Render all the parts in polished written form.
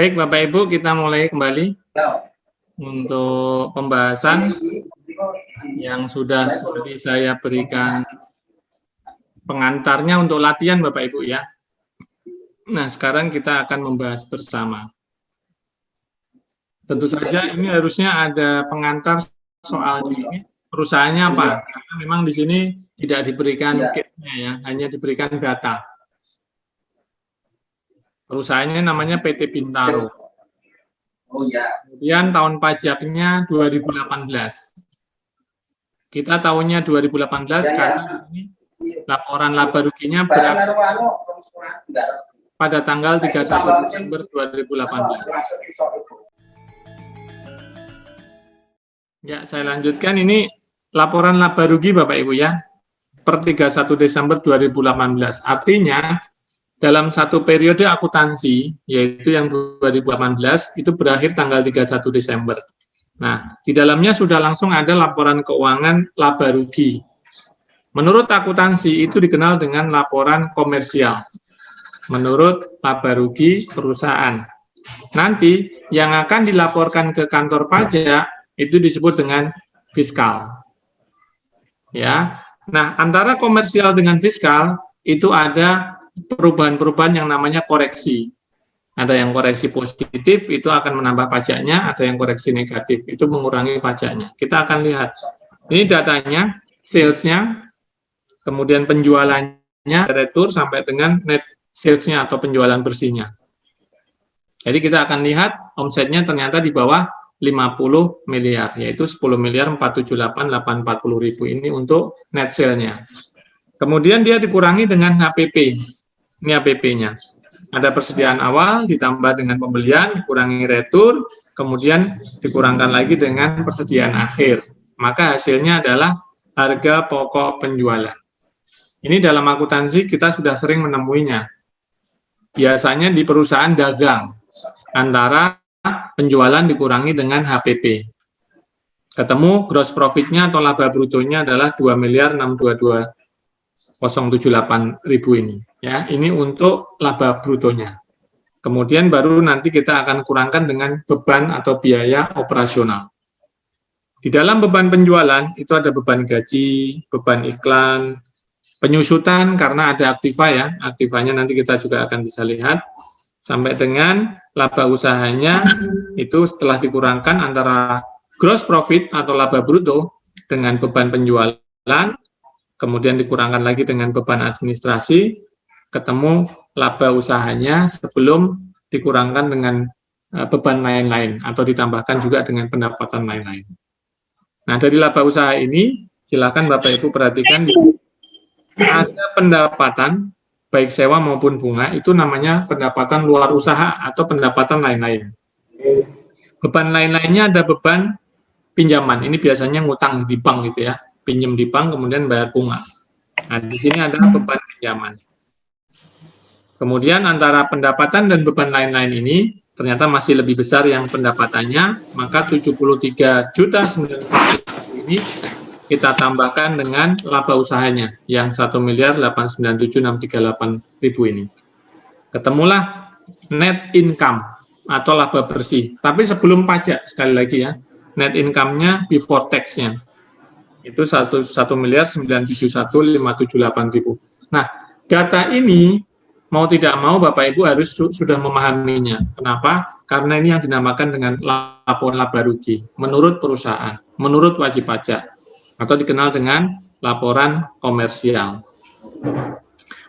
Baik, Bapak Ibu, kita mulai kembali untuk pembahasan yang sudah tadi saya berikan pengantarnya untuk latihan, Bapak Ibu ya. Nah, sekarang kita akan membahas bersama. Tentu saja ini harusnya ada pengantar soalnya. Ini perusahaannya apa? Karena memang di sini tidak diberikan case-nya ya, hanya diberikan data. Perusahaannya namanya PT Bintaro. Kemudian tahun pajaknya 2018. Kita tahunnya 2018 karena di sini laporan laba ruginya berapa pada tanggal 31 Desember 2018. Ya, saya lanjutkan. Ini laporan laba rugi Bapak Ibu ya, per 31 Desember 2018. Artinya, dalam satu periode akuntansi, yaitu yang 2018, itu berakhir tanggal 31 Desember. Nah, di dalamnya sudah langsung ada laporan keuangan laba rugi. Menurut akuntansi, itu dikenal dengan laporan komersial. Menurut laba rugi perusahaan. Nanti, yang akan dilaporkan ke kantor pajak, itu disebut dengan fiskal. Ya, nah antara komersial dengan fiskal itu ada perubahan-perubahan yang namanya koreksi. Ada yang koreksi positif itu akan menambah pajaknya, ada yang koreksi negatif itu mengurangi pajaknya. Kita akan lihat. Ini datanya, sales-nya, kemudian penjualannya, retur sampai dengan net sales-nya atau penjualan bersihnya. Jadi kita akan lihat omsetnya ternyata di bawah 50 miliar, yaitu 10 miliar 478.840.000 ini untuk net sale-nya. Kemudian dia dikurangi dengan HPP. Ini HPP-nya. Ada persediaan awal ditambah dengan pembelian, dikurangi retur, kemudian dikurangkan lagi dengan persediaan akhir. Maka hasilnya adalah harga pokok penjualan. Ini dalam akuntansi kita sudah sering menemuinya. Biasanya di perusahaan dagang, antara penjualan dikurangi dengan HPP. Ketemu gross profit-nya atau laba brutonya adalah 2.622.078.000 ini. Ya, ini untuk laba brutonya. Kemudian baru nanti kita akan kurangkan dengan beban atau biaya operasional. Di dalam beban penjualan itu ada beban gaji, beban iklan, penyusutan karena ada aktiva ya. Aktivanya nanti kita juga akan bisa lihat. Sampai dengan laba usahanya itu setelah dikurangkan antara gross profit atau laba bruto dengan beban penjualan, kemudian dikurangkan lagi dengan beban administrasi, ketemu laba usahanya sebelum dikurangkan dengan beban lain-lain atau ditambahkan juga dengan pendapatan lain-lain. Nah, dari laba usaha ini, silakan Bapak Ibu perhatikan ada pendapatan baik sewa maupun bunga, itu namanya pendapatan luar usaha atau pendapatan lain-lain. Beban lain-lainnya ada beban pinjaman, ini biasanya ngutang di bank gitu ya, pinjam di bank kemudian bayar bunga. Nah, di sini adalah beban pinjaman. Kemudian antara pendapatan dan beban lain-lain ini, ternyata masih lebih besar yang pendapatannya, maka 73.900.000 ini kita tambahkan dengan laba usahanya yang 1.897.638.000 ini. Ketemulah net income atau laba bersih. Tapi sebelum pajak sekali lagi ya, net income-nya before tax-nya itu 1.971.578.000. Nah, data ini mau tidak mau Bapak Ibu harus sudah memahaminya. Kenapa? Karena ini yang dinamakan dengan laporan laba rugi menurut perusahaan, menurut wajib pajak, atau dikenal dengan laporan komersial.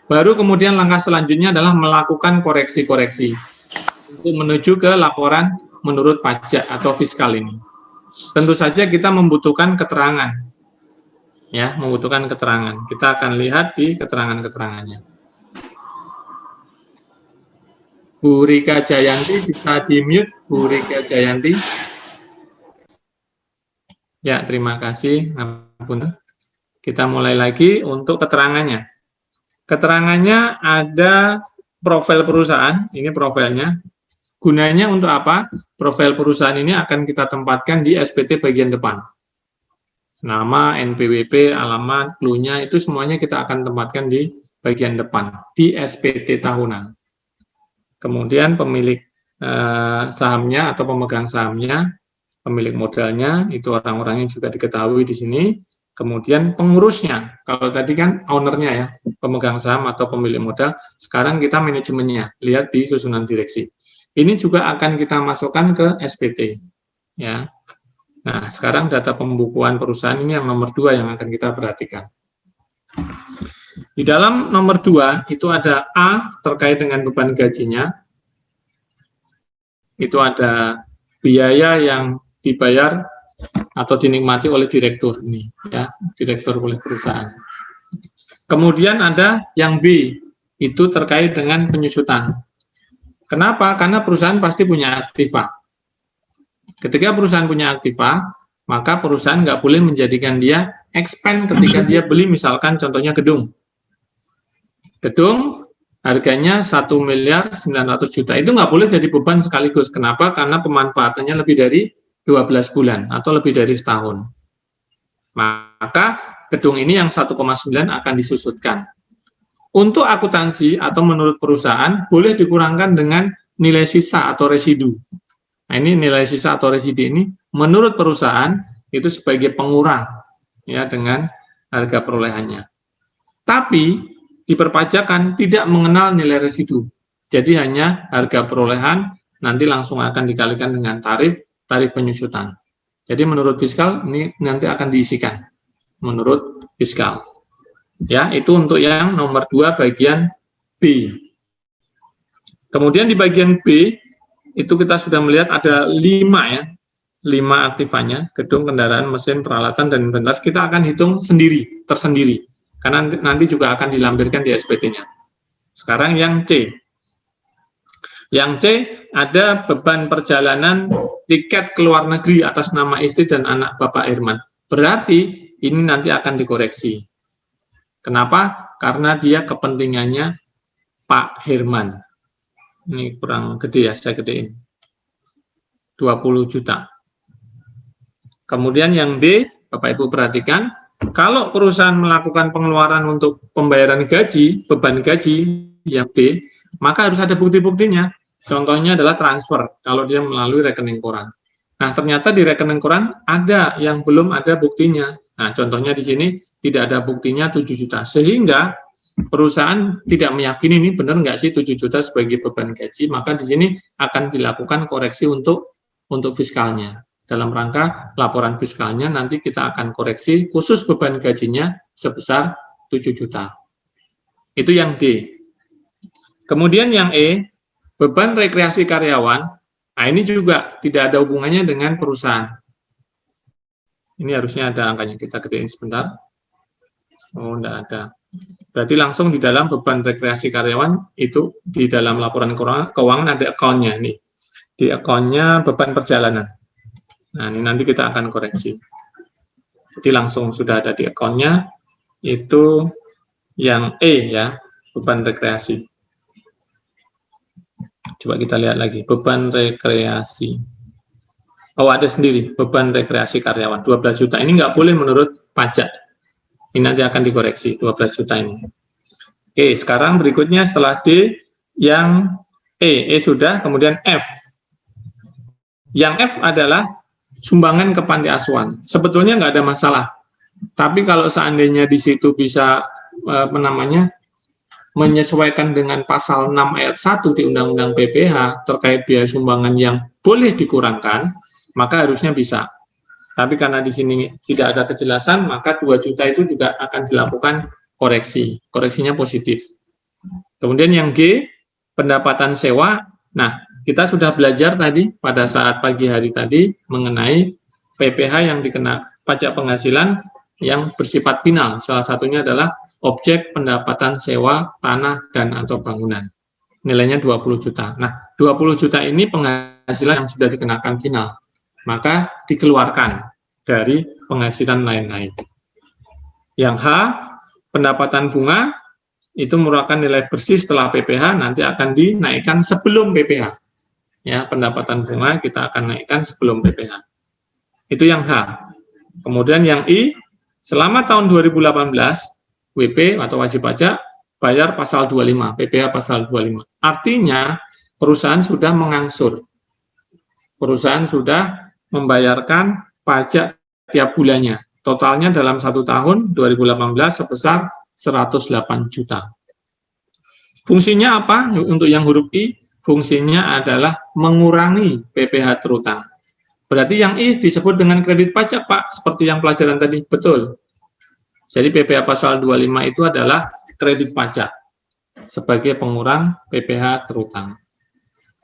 Baru kemudian langkah selanjutnya adalah melakukan koreksi-koreksi untuk menuju ke laporan menurut pajak atau fiskal ini. Tentu saja kita membutuhkan keterangan, ya, membutuhkan keterangan. Kita akan lihat di keterangan-keterangannya. Bu Rika Jayanti bisa di-mute, Bu Rika Jayanti. Ya, terima kasih. Kita mulai lagi untuk keterangannya. Keterangannya ada profil perusahaan, ini profilnya. Gunanya untuk apa? Profil perusahaan ini akan kita tempatkan di SPT bagian depan. Nama, NPWP, alamat, clue-nya, itu semuanya kita akan tempatkan di bagian depan, di SPT tahunan. Kemudian pemilik sahamnya atau pemegang sahamnya, pemilik modalnya, itu orang-orangnya juga diketahui di sini. Kemudian pengurusnya, kalau tadi kan ownernya ya, pemegang saham atau pemilik modal, sekarang kita manajemennya, lihat di susunan direksi. Ini juga akan kita masukkan ke SPT. Ya. Nah, sekarang data pembukuan perusahaan ini yang nomor 2 yang akan kita perhatikan. Di dalam nomor 2 itu ada A terkait dengan beban gajinya. Itu ada biaya yang dibayar atau dinikmati oleh direktur ini, ya, direktur oleh perusahaan. Kemudian ada yang B, itu terkait dengan penyusutan. Kenapa? Karena perusahaan pasti punya aktiva. Ketika perusahaan punya aktiva, maka perusahaan nggak boleh menjadikan dia expand ketika dia beli, misalkan contohnya gedung. Gedung harganya 1.900.000.000, itu nggak boleh jadi beban sekaligus. Kenapa? Karena pemanfaatannya lebih dari 12 bulan atau lebih dari setahun. Maka gedung ini yang 1,9 akan disusutkan. Untuk akuntansi atau menurut perusahaan boleh dikurangkan dengan nilai sisa atau residu. Nah, ini nilai sisa atau residu ini menurut perusahaan itu sebagai pengurang ya dengan harga perolehannya. Tapi di perpajakan tidak mengenal nilai residu. Jadi hanya harga perolehan nanti langsung akan dikalikan dengan tarif penyusutan. Jadi menurut fiskal ini nanti akan diisikan menurut fiskal. Ya, itu untuk yang nomor 2 bagian B. Kemudian di bagian B itu kita sudah melihat ada 5 ya. 5 aktifannya, gedung, kendaraan, mesin, peralatan, dan inventaris. Kita akan hitung sendiri, tersendiri. Karena nanti juga akan dilampirkan di SPT-nya. Sekarang yang C. Yang C ada beban perjalanan tiket ke luar negeri atas nama istri dan anak Bapak Herman. Berarti ini nanti akan dikoreksi. Kenapa? Karena dia kepentingannya Pak Herman. Ini kurang gede ya, saya gedein. 20 juta. Kemudian yang D, Bapak Ibu perhatikan, kalau perusahaan melakukan pengeluaran untuk pembayaran gaji, beban gaji yang B, maka harus ada bukti-buktinya. Contohnya adalah transfer, kalau dia melalui rekening koran. Nah, ternyata di rekening koran ada yang belum ada buktinya. Nah, contohnya di sini tidak ada buktinya 7 juta. Sehingga perusahaan tidak meyakini ini benar nggak sih 7 juta sebagai beban gaji, maka di sini akan dilakukan koreksi untuk fiskalnya. Dalam rangka laporan fiskalnya nanti kita akan koreksi khusus beban gajinya sebesar 7 juta. Itu yang D. Kemudian yang E, beban rekreasi karyawan. Nah, ini juga tidak ada hubungannya dengan perusahaan. Ini harusnya ada angkanya, kita gedein sebentar. Oh, enggak ada. Berarti langsung di dalam beban rekreasi karyawan itu di dalam laporan keuangan ada akunnya nih. Di akunnya beban perjalanan. Nah, ini nanti kita akan koreksi. Jadi langsung sudah ada di akunnya, itu yang E ya, beban rekreasi. Coba kita lihat lagi, beban rekreasi. Oh, ada sendiri, beban rekreasi karyawan, 12 juta. Ini nggak boleh menurut pajak. Ini nanti akan dikoreksi, 12 juta ini. Oke, sekarang berikutnya setelah D, yang E sudah, kemudian F. Yang F adalah sumbangan ke panti asuhan. Sebetulnya nggak ada masalah. Tapi kalau seandainya di situ bisa menyesuaikan dengan pasal 6 ayat 1 di Undang-Undang PPH terkait biaya sumbangan yang boleh dikurangkan, maka harusnya bisa. Tapi karena di sini tidak ada kejelasan, maka 2 juta itu juga akan dilakukan koreksi. Koreksinya positif. Kemudian yang G, pendapatan sewa. Nah, kita sudah belajar tadi pada saat pagi hari tadi mengenai PPH yang dikena pajak penghasilan yang bersifat final. Salah satunya adalah objek pendapatan sewa tanah dan atau bangunan. Nilainya 20 juta. Nah, 20 juta ini penghasilan yang sudah dikenakan final. Maka dikeluarkan dari penghasilan lain-lain. Yang H, pendapatan bunga, itu merupakan nilai bersih setelah PPH, nanti akan dinaikkan sebelum PPH. Ya, pendapatan bunga kita akan naikkan sebelum PPH. Itu yang H. Kemudian yang I, selama tahun 2018, WP atau wajib pajak bayar pasal 25, PPH pasal 25. Artinya, perusahaan sudah mengangsur. Perusahaan sudah membayarkan pajak tiap bulannya. Totalnya dalam 1 tahun 2018 sebesar 108 juta. Fungsinya apa untuk yang huruf I? Fungsinya adalah mengurangi PPh terutang. Berarti yang I disebut dengan kredit pajak, Pak, seperti yang pelajaran tadi. Betul. Jadi PPh pasal 25 itu adalah kredit pajak sebagai pengurang PPh terutang.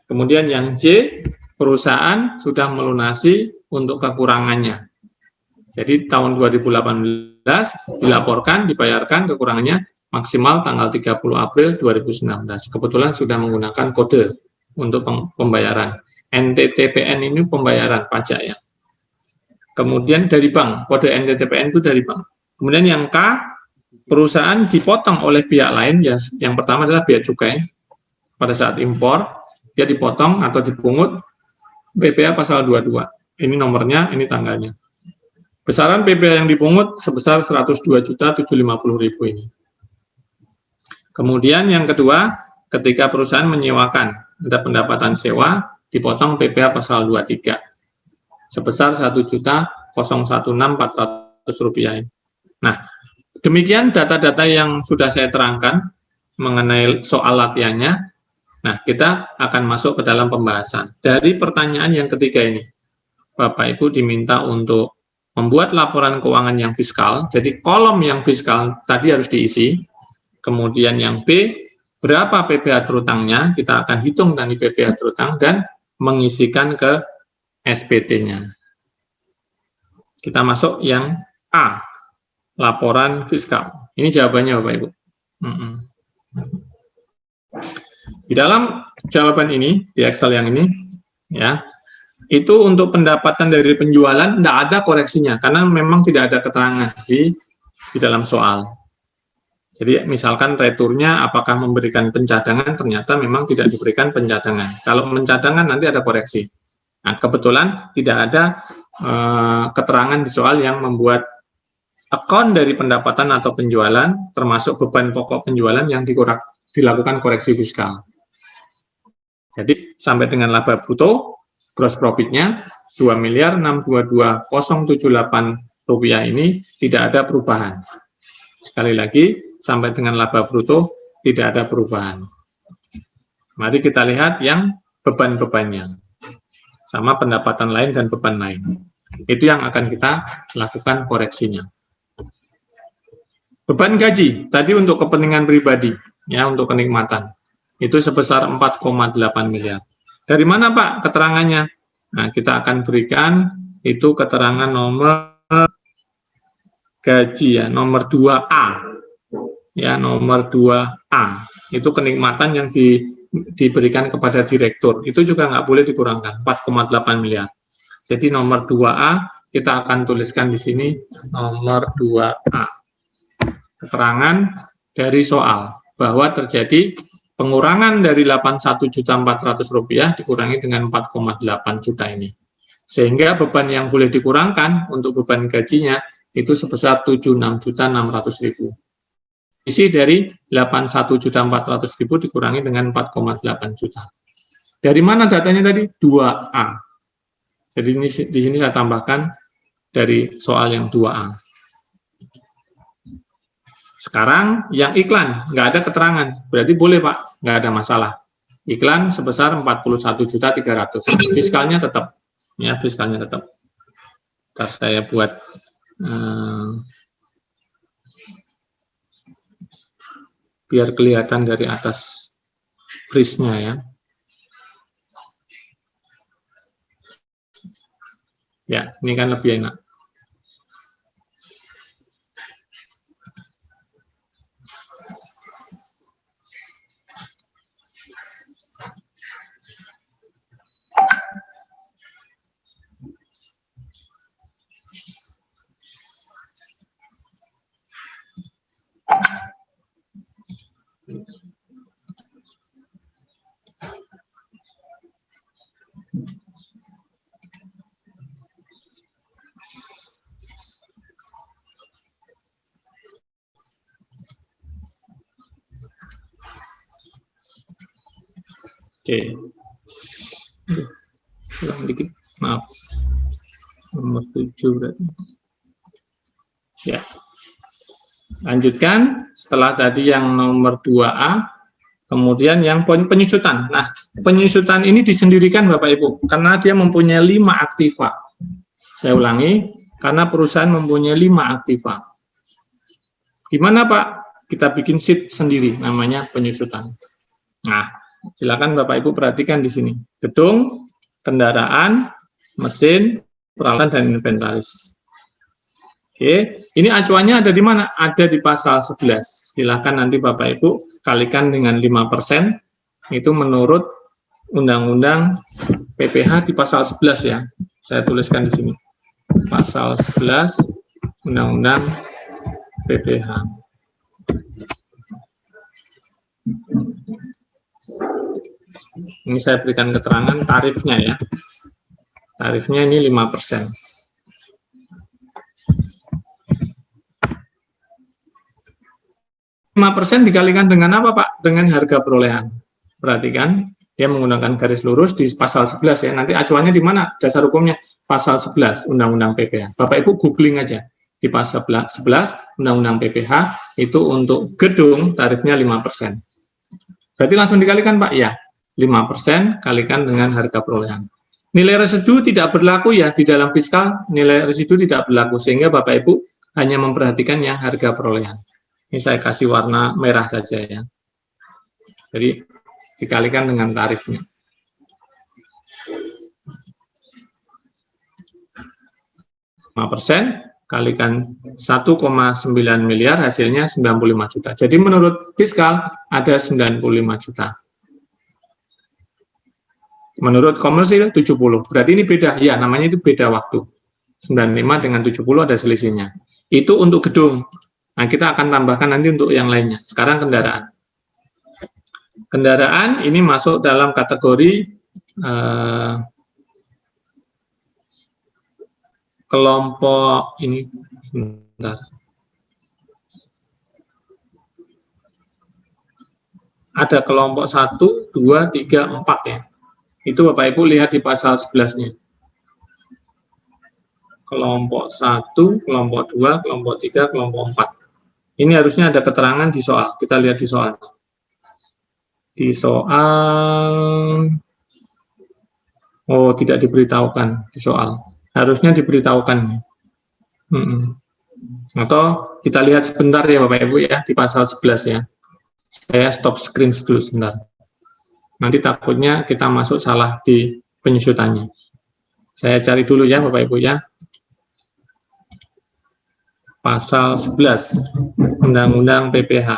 Kemudian yang J, perusahaan sudah melunasi untuk kekurangannya. Jadi tahun 2018 dilaporkan, dibayarkan kekurangannya maksimal tanggal 30 April 2019. Kebetulan sudah menggunakan kode untuk pembayaran. NTTPN ini pembayaran pajak ya. Kemudian dari bank, kode NTTPN itu dari bank. Kemudian yang K, perusahaan dipotong oleh pihak lain, yang pertama adalah bea cukai. Pada saat impor, dia dipotong atau dipungut PPh pasal 22. Ini nomornya, ini tanggalnya. Besaran PPh yang dipungut sebesar 102.750.000 ini. Kemudian yang kedua, ketika perusahaan menyewakan, ada pendapatan sewa, dipotong PPh pasal 23 sebesar 1.016.400 rupiah. Nah, demikian data-data yang sudah saya terangkan mengenai soal latihannya. Nah, kita akan masuk ke dalam pembahasan. Dari pertanyaan yang ketiga ini, Bapak Ibu diminta untuk membuat laporan keuangan yang fiskal. Jadi kolom yang fiskal tadi harus diisi. Kemudian yang B, berapa PPh terutangnya, kita akan hitung dari PPh terutang dan mengisikan ke SPT-nya. Kita masuk yang A, laporan fiskal. Ini jawabannya Bapak Ibu. Di dalam jawaban ini, di Excel yang ini, ya, itu untuk pendapatan dari penjualan tidak ada koreksinya, karena memang tidak ada keterangan di dalam soal. Jadi misalkan returnya apakah memberikan pencadangan, ternyata memang tidak diberikan pencadangan. Kalau pencadangan nanti ada koreksi. Nah, kebetulan tidak ada keterangan di soal yang membuat akun dari pendapatan atau penjualan, termasuk beban pokok penjualan yang dilakukan koreksi fiskal. Jadi sampai dengan laba bruto, gross profit-nya 2.622.078 rupiah ini tidak ada perubahan. Sekali lagi, sampai dengan laba bruto tidak ada perubahan. Mari kita lihat yang beban-bebannya. Sama pendapatan lain dan beban lain. Itu yang akan kita lakukan koreksinya. Beban gaji, tadi untuk kepentingan pribadi, ya untuk kenikmatan. Itu sebesar 4,8 miliar. Dari mana Pak keterangannya? Nah, kita akan berikan itu keterangan nomor gaji ya, nomor 2A. Ya, nomor 2A. Itu kenikmatan yang diberikan kepada direktur. Itu juga nggak boleh dikurangkan, 4,8 miliar. Jadi nomor 2A kita akan tuliskan di sini nomor 2A. Keterangan dari soal bahwa terjadi pengurangan dari 81.400.000 rupiah dikurangi dengan 4,8 juta ini. Sehingga beban yang boleh dikurangkan untuk beban gajinya itu sebesar 76.600.000. Isi dari 81.400.000 dikurangi dengan 4,8 juta. Dari mana datanya tadi? 2A. Jadi ini, di sini saya tambahkan dari soal yang 2A. Sekarang yang iklan, nggak ada keterangan. Berarti boleh Pak, nggak ada masalah. Iklan sebesar 41.300.000. Fiskalnya tetap. Ya, fiskalnya tetap. Ntar saya buat biar kelihatan dari atas prisnya ya. Ya, ini kan lebih enak. Oke. Ulang dikit, maaf. Nomor 7 berarti. Ya. Lanjutkan, setelah tadi yang nomor 2A, kemudian yang penyusutan. Nah, penyusutan ini disendirikan Bapak Ibu, karena dia mempunyai 5 aktiva. Saya ulangi, karena perusahaan mempunyai 5 aktiva. Gimana Pak? Kita bikin sheet sendiri, namanya penyusutan. Nah, silakan Bapak Ibu perhatikan di sini. Gedung, kendaraan, mesin, peralatan, dan inventaris. Oke, ini acuannya ada di mana? Ada di pasal 11. Silakan nanti Bapak Ibu kalikan dengan 5%, itu menurut Undang-Undang PPH di pasal 11 ya. Saya tuliskan di sini. Pasal 11 Undang-Undang PPH. Ini saya berikan keterangan tarifnya ya. Tarifnya ini 5%. 5% dikalikan dengan apa Pak? Dengan harga perolehan. Perhatikan, dia menggunakan garis lurus di pasal 11 ya. Nanti acuannya di mana? Dasar hukumnya pasal 11 Undang-Undang PPH. Bapak Ibu googling aja. Di pasal 11 Undang-Undang PPH itu untuk gedung tarifnya 5%. Berarti langsung dikalikan Pak? Ya, 5% kalikan dengan harga perolehan. Nilai residu tidak berlaku ya di dalam fiskal, nilai residu tidak berlaku, sehingga Bapak Ibu hanya memperhatikan yang harga perolehan. Ini saya kasih warna merah saja ya. Jadi dikalikan dengan tarifnya. %, kalikan 1,9 miliar, hasilnya 95 juta. Jadi menurut fiskal ada 95 juta. Menurut komersil 70. Berarti ini beda. Ya, namanya itu beda waktu. 95 dengan 70 ada selisihnya. Itu untuk gedung. Nah, kita akan tambahkan nanti untuk yang lainnya. Sekarang kendaraan. Kendaraan ini masuk dalam kategori kelompok ini. Sebentar. Ada kelompok 1, 2, 3, 4 ya. Itu Bapak Ibu lihat di pasal 11-nya. Kelompok 1, kelompok 2, kelompok 3, kelompok 4. Ini harusnya ada keterangan di soal. Kita lihat di soal. Di soal, oh tidak diberitahukan di soal. Harusnya diberitahukan. Atau kita lihat sebentar ya Bapak Ibu ya di pasal 11 ya. Saya stop screen dulu sebentar. Nanti takutnya kita masuk salah di penyusutannya. Saya cari dulu ya Bapak Ibu ya. Pasal 11 Undang-Undang PPH.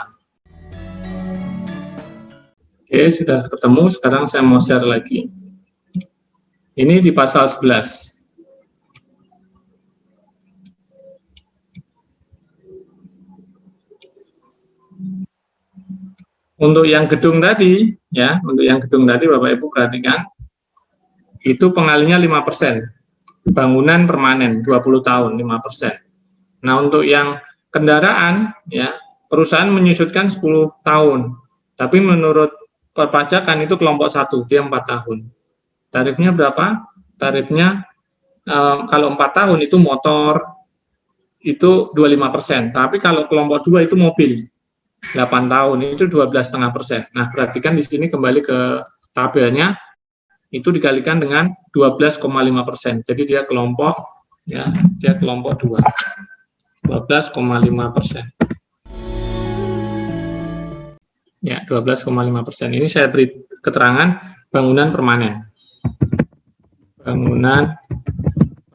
Oke, sudah ketemu. Sekarang saya mau share lagi. Ini di pasal 11. Untuk yang gedung tadi, ya, untuk yang gedung tadi Bapak Ibu perhatikan, itu pengalinya 5%. Bangunan permanen 20 tahun 5%. Nah, untuk yang kendaraan, ya, perusahaan menyusutkan 10 tahun. Tapi menurut perpajakan itu kelompok 1, dia 4 tahun. Tarifnya berapa? Tarifnya kalau 4 tahun itu motor, itu 25%. Tapi kalau kelompok 2 itu mobil, 8 tahun, itu 12,5%. Nah, perhatikan di sini kembali ke tabelnya, itu dikalikan dengan 12,5%. Jadi dia kelompok, ya, dia kelompok 2. 12,5%. Ya, 12,5%. Ini saya beri keterangan bangunan permanen. Bangunan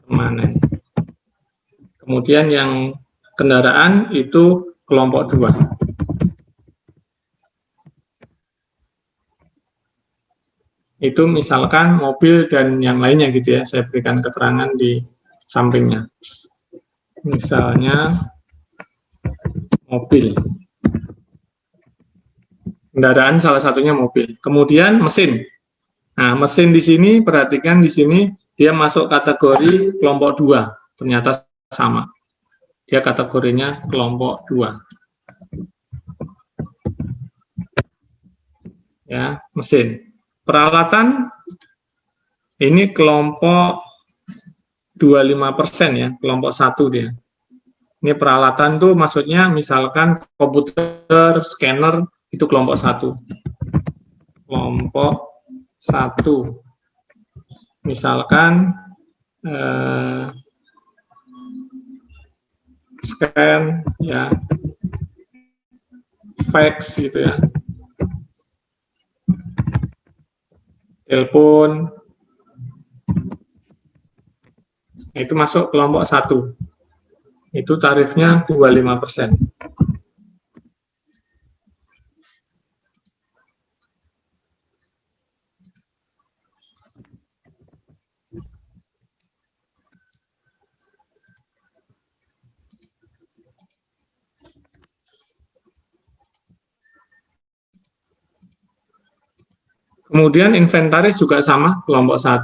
permanen. Kemudian yang kendaraan itu kelompok 2. Itu misalkan mobil dan yang lainnya gitu ya, saya berikan keterangan di sampingnya. Misalnya mobil. Kendaraan salah satunya mobil. Kemudian mesin. Nah, mesin di sini, perhatikan di sini, dia masuk kategori kelompok 2. Ternyata sama. Dia kategorinya kelompok 2. Ya, mesin. Peralatan ini kelompok 25% ya, kelompok 1 dia. Ini peralatan tuh maksudnya misalkan komputer, scanner, itu kelompok 1. Kelompok 1. Misalkan scan ya, fax gitu ya, telepon, itu masuk kelompok 1. Itu tarifnya 25%. Kemudian inventaris juga sama, kelompok 1.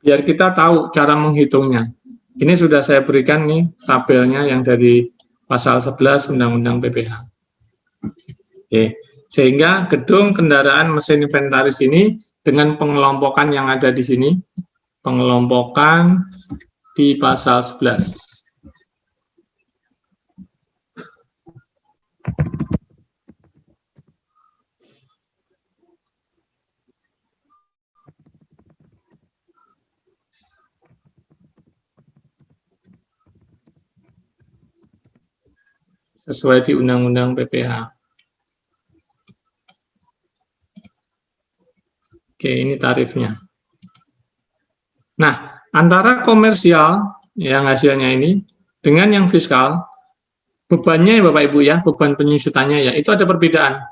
Biar kita tahu cara menghitungnya. Ini sudah saya berikan nih tabelnya yang dari pasal 11 Undang-Undang PPH. Oke. Sehingga gedung kendaraan mesin inventaris ini dengan pengelompokan yang ada di sini, pengelompokan di pasal 11. Sesuai di Undang-Undang PPH. Oke, ini tarifnya. Nah, antara komersial yang hasilnya ini dengan yang fiskal, bebannya ya Bapak Ibu ya, beban penyusutannya ya, itu ada perbedaan.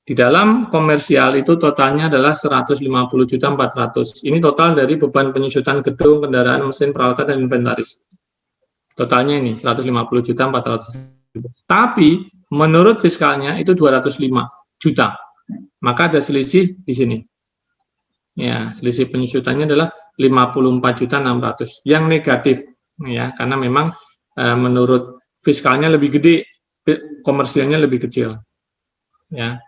Di dalam komersial itu totalnya adalah 150.400.000. Ini total dari beban penyusutan gedung, kendaraan, mesin, peralatan, dan inventaris. Totalnya ini 150.400.000. Tapi menurut fiskalnya itu 205 juta. Maka ada selisih di sini. Ya, selisih penyusutannya adalah 54.600.000 yang negatif ya, karena memang menurut fiskalnya lebih gede, komersialnya lebih kecil. Ya.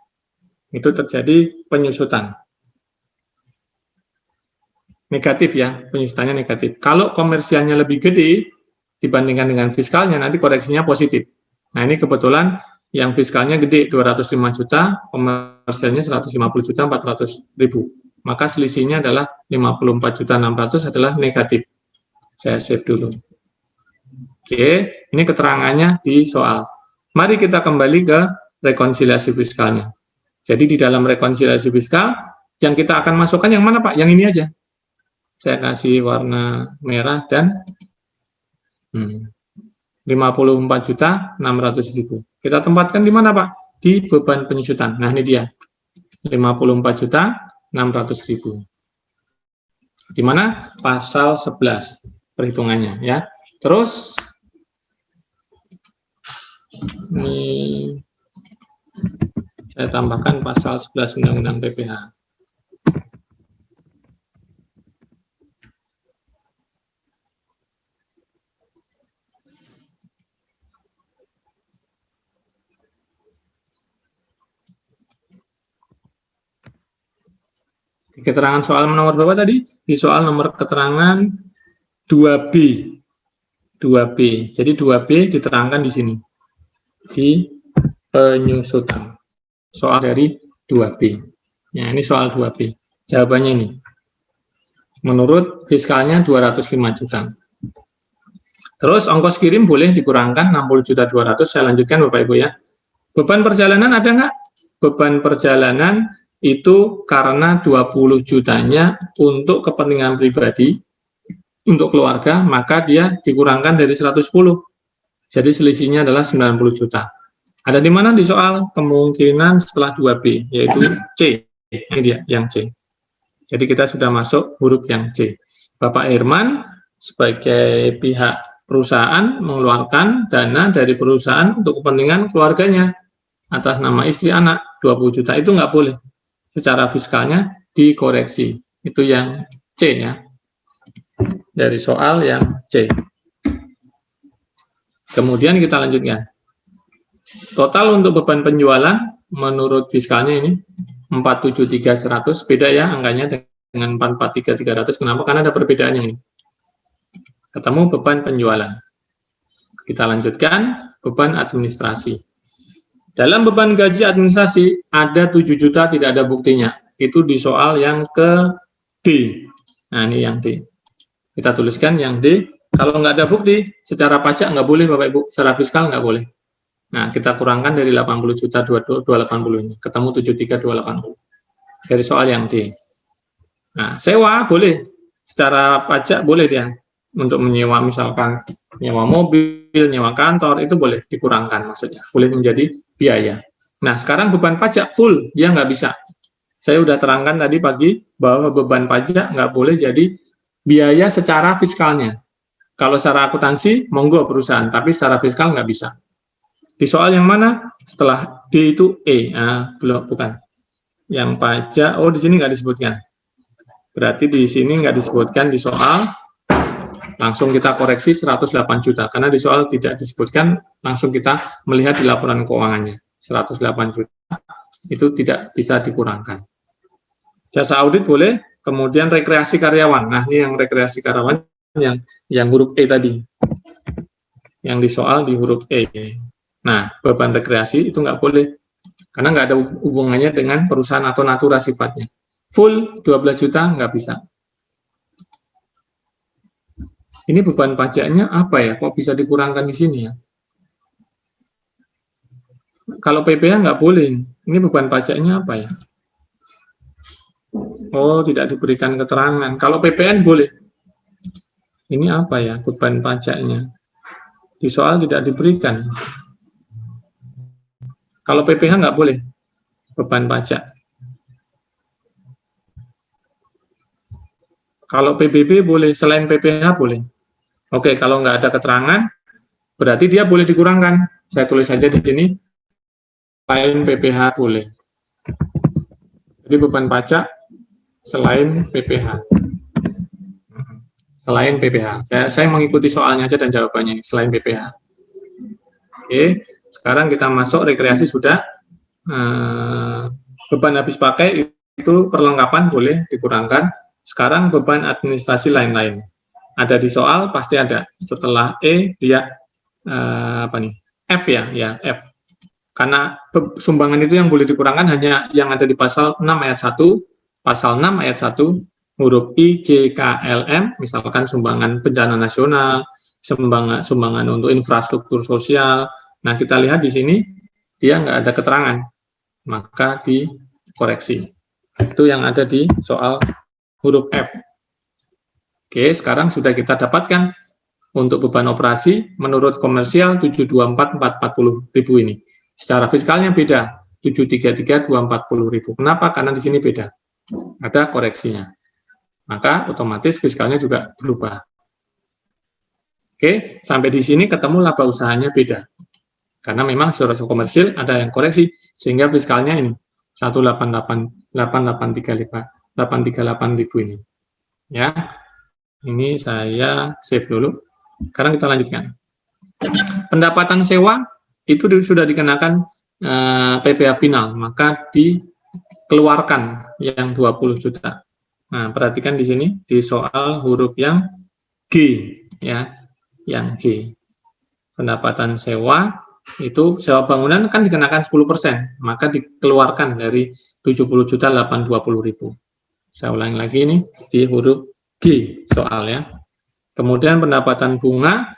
Itu terjadi penyusutan. Negatif ya, penyusutannya negatif. Kalau komersialnya lebih gede dibandingkan dengan fiskalnya, nanti koreksinya positif. Nah, ini kebetulan yang fiskalnya gede 205 juta, komersialnya 150.400.000. Maka selisihnya adalah 54.600.000 adalah negatif. Saya save dulu. Oke, ini keterangannya di soal. Mari kita kembali ke rekonsiliasi fiskalnya. Jadi di dalam rekonsiliasi fiskal, yang kita akan masukkan yang mana Pak? Yang ini aja. Saya kasih warna merah dan 54.600.000. Kita tempatkan di mana Pak? Di beban penyusutan. Nah, ini dia. 54.600.000. Di mana? Pasal 11 perhitungannya ya. Terus ini saya tambahkan pasal 11 Undang-Undang PPH. Keterangan soal nomor berapa tadi? Di soal nomor keterangan 2B. 2B. Jadi 2B diterangkan di sini. Di penyusutan. Soal dari 2B. Ya, ini soal 2B. Jawabannya ini. Menurut fiskalnya 205 juta. Terus ongkos kirim boleh dikurangkan 60.200.000. Saya lanjutkan Bapak Ibu ya. Beban perjalanan ada nggak? Beban perjalanan itu karena 20 jutanya untuk kepentingan pribadi, untuk keluarga, maka dia dikurangkan dari 110. Jadi selisihnya adalah 90 juta. Ada di mana di soal? Kemungkinan setelah 2B, yaitu C. Ini dia, yang C. Jadi kita sudah masuk huruf yang C. Bapak Herman sebagai pihak perusahaan mengeluarkan dana dari perusahaan untuk kepentingan keluarganya atas nama istri anak 20 juta. Itu nggak boleh. Secara fiskalnya dikoreksi. Itu yang C ya. Dari soal yang C. Kemudian kita lanjutkan. Total untuk beban penjualan menurut fiskalnya ini 473.100, beda ya angkanya dengan 443.300. Kenapa? Karena ada perbedaannya ini. Ketemu beban penjualan. Kita lanjutkan beban administrasi. Dalam beban gaji administrasi ada 7 juta tidak ada buktinya. Itu di soal yang ke D. Nah, ini yang D. Kita tuliskan yang D. Kalau nggak ada bukti, secara pajak nggak boleh Bapak Ibu, secara fiskal nggak boleh. Nah, kita kurangkan dari 80 juta 280 ini, ketemu 73.280. Dari soal yang D. Nah, sewa boleh, secara pajak boleh dia. Untuk menyewa misalkan, nyewa mobil, nyewa kantor, itu boleh dikurangkan maksudnya. Boleh menjadi biaya. Nah, sekarang beban pajak full, dia nggak bisa. Saya udah terangkan tadi pagi bahwa beban pajak nggak boleh jadi biaya secara fiskalnya. Kalau secara akuntansi, monggo perusahaan, tapi secara fiskal nggak bisa. Di soal yang mana? Setelah D itu E. Nah, belum, bukan. Yang pajak, oh di sini nggak disebutkan. Berarti di sini nggak disebutkan di soal, langsung kita koreksi 108 juta. Karena di soal tidak disebutkan, langsung kita melihat di laporan keuangannya. 108 juta itu tidak bisa dikurangkan. Jasa audit boleh, kemudian rekreasi karyawan. Nah, ini yang rekreasi karyawan yang huruf E tadi. Yang di soal di huruf E. Nah, beban rekreasi itu nggak boleh. Karena nggak ada hubungannya dengan perusahaan atau natura sifatnya. Full 12 juta nggak bisa. Ini beban pajaknya apa ya? Kok bisa dikurangkan di sini ya? Kalau PPh nggak boleh. Ini beban pajaknya apa ya? Oh, tidak diberikan keterangan. Kalau PPN boleh. Ini apa ya beban pajaknya? Di soal tidak diberikan. Kalau PPh nggak boleh beban pajak. Kalau PBB boleh, selain PPh boleh. Oke, kalau nggak ada keterangan, berarti dia boleh dikurangkan. Saya tulis saja di sini, selain PPh boleh. Jadi beban pajak selain PPh. Selain PPh. Saya mengikuti soalnya aja dan jawabannya selain PPh. Oke, sekarang kita masuk rekreasi sudah. Beban habis pakai itu perlengkapan boleh dikurangkan. Sekarang beban administrasi lain-lain. Ada di soal pasti ada. Setelah E dia apa nih? F ya F. Karena sumbangan itu yang boleh dikurangkan hanya yang ada di pasal 6 ayat 1, pasal 6 ayat 1, huruf I, J, K, L, M, misalkan sumbangan bencana nasional, sumbangan untuk infrastruktur sosial. Nah, kita lihat di sini, dia nggak ada keterangan, maka dikoreksi. Itu yang ada di soal huruf F. Oke, sekarang sudah kita dapatkan untuk beban operasi menurut komersial 724.440.000 ini. Secara fiskalnya beda, 733.240.000. Kenapa? Karena di sini beda. Ada koreksinya. Maka otomatis fiskalnya juga berubah. Oke, sampai di sini ketemu laba usahanya beda. Karena memang secara komersil ada yang koreksi, sehingga fiskalnya ini 188.838.000 ini. Ya, ini saya save dulu. Sekarang kita lanjutkan. Pendapatan sewa itu sudah dikenakan PPh final, maka dikeluarkan yang 20 juta. Nah, perhatikan di sini di soal huruf yang G ya, yang G. Pendapatan sewa itu sewa bangunan kan dikenakan 10%, maka dikeluarkan dari 70.820.000. Saya ulangi lagi ini di huruf G soal ya. Kemudian pendapatan bunga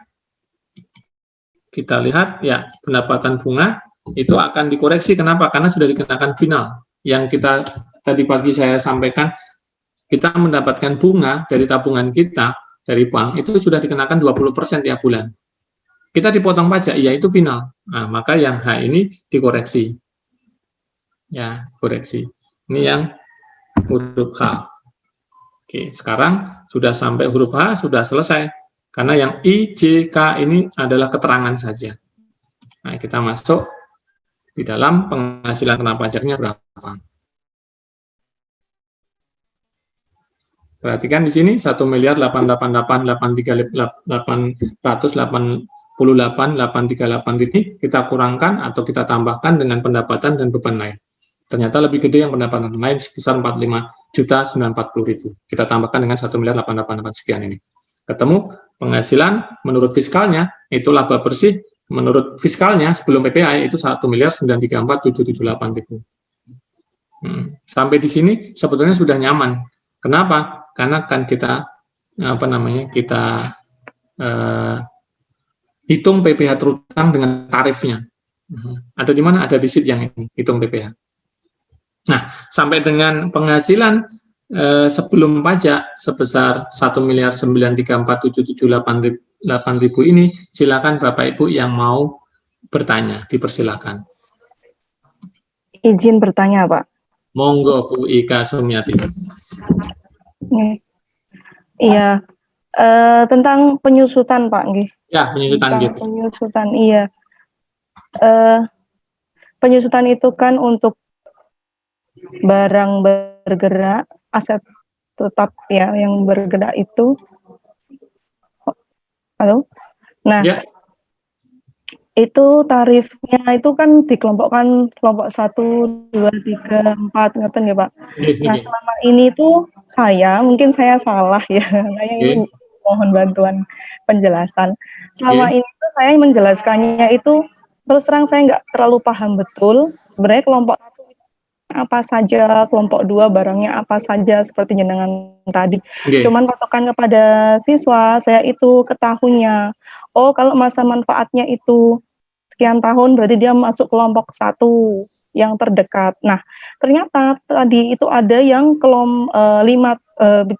kita lihat ya, pendapatan bunga itu akan dikoreksi. Kenapa? Karena sudah dikenakan final. Yang kita tadi pagi saya sampaikan, kita mendapatkan bunga dari tabungan kita, dari bank, itu sudah dikenakan 20% tiap bulan. Kita dipotong pajak, iya itu final. Nah, maka yang H ini dikoreksi. Ya, koreksi. Ini yang huruf H. Oke, sekarang sudah sampai huruf H, sudah selesai. Karena yang I, J, K ini adalah keterangan saja. Nah, kita masuk di dalam penghasilan kena pajaknya berapa. Perhatikan di sini 1.888.838.800 838 ini kita kurangkan atau kita tambahkan dengan pendapatan dan beban lain. Ternyata lebih gede yang pendapatan lain sebesar 45.940.000. Kita tambahkan dengan 1.888 sekian ini. Ketemu penghasilan menurut fiskalnya itu laba bersih menurut fiskalnya sebelum PPh itu 1.934.778.000. Sampai di sini sebetulnya sudah nyaman. Kenapa? Karena kan kita kita hitung PPh terutang dengan tarifnya. Ada di mana? Ada di sheet yang ini, hitung PPh. Nah, sampai dengan penghasilan sebelum pajak sebesar 1.934.778.000 ini, silakan Bapak Ibu yang mau bertanya, dipersilakan. Izin bertanya, Pak. Monggo Bu Ika Sumiati. Iya, tentang penyusutan Pak, nggih. Ya, penyusutan gitu. Penyusutan, iya. Penyusutan itu kan untuk barang bergerak, aset tetap ya yang bergerak itu. Halo? Nah, ya. Itu tarifnya itu kan dikelompokkan kelompok 1, 2, 3, 4, ngeten ya Pak. Nah, selama ini tuh mungkin saya salah ya, saya ingin mohon bantuan penjelasan. Selama ini tuh saya menjelaskannya itu, terus terang saya nggak terlalu paham betul, sebenarnya kelompok 1 apa saja, kelompok 2 barangnya apa saja, seperti jenengan tadi. Cuman patokan kepada siswa, saya itu ketahuinya, oh kalau masa manfaatnya itu sekian tahun berarti dia masuk kelompok 1 yang terdekat. Nah, ternyata tadi itu ada yang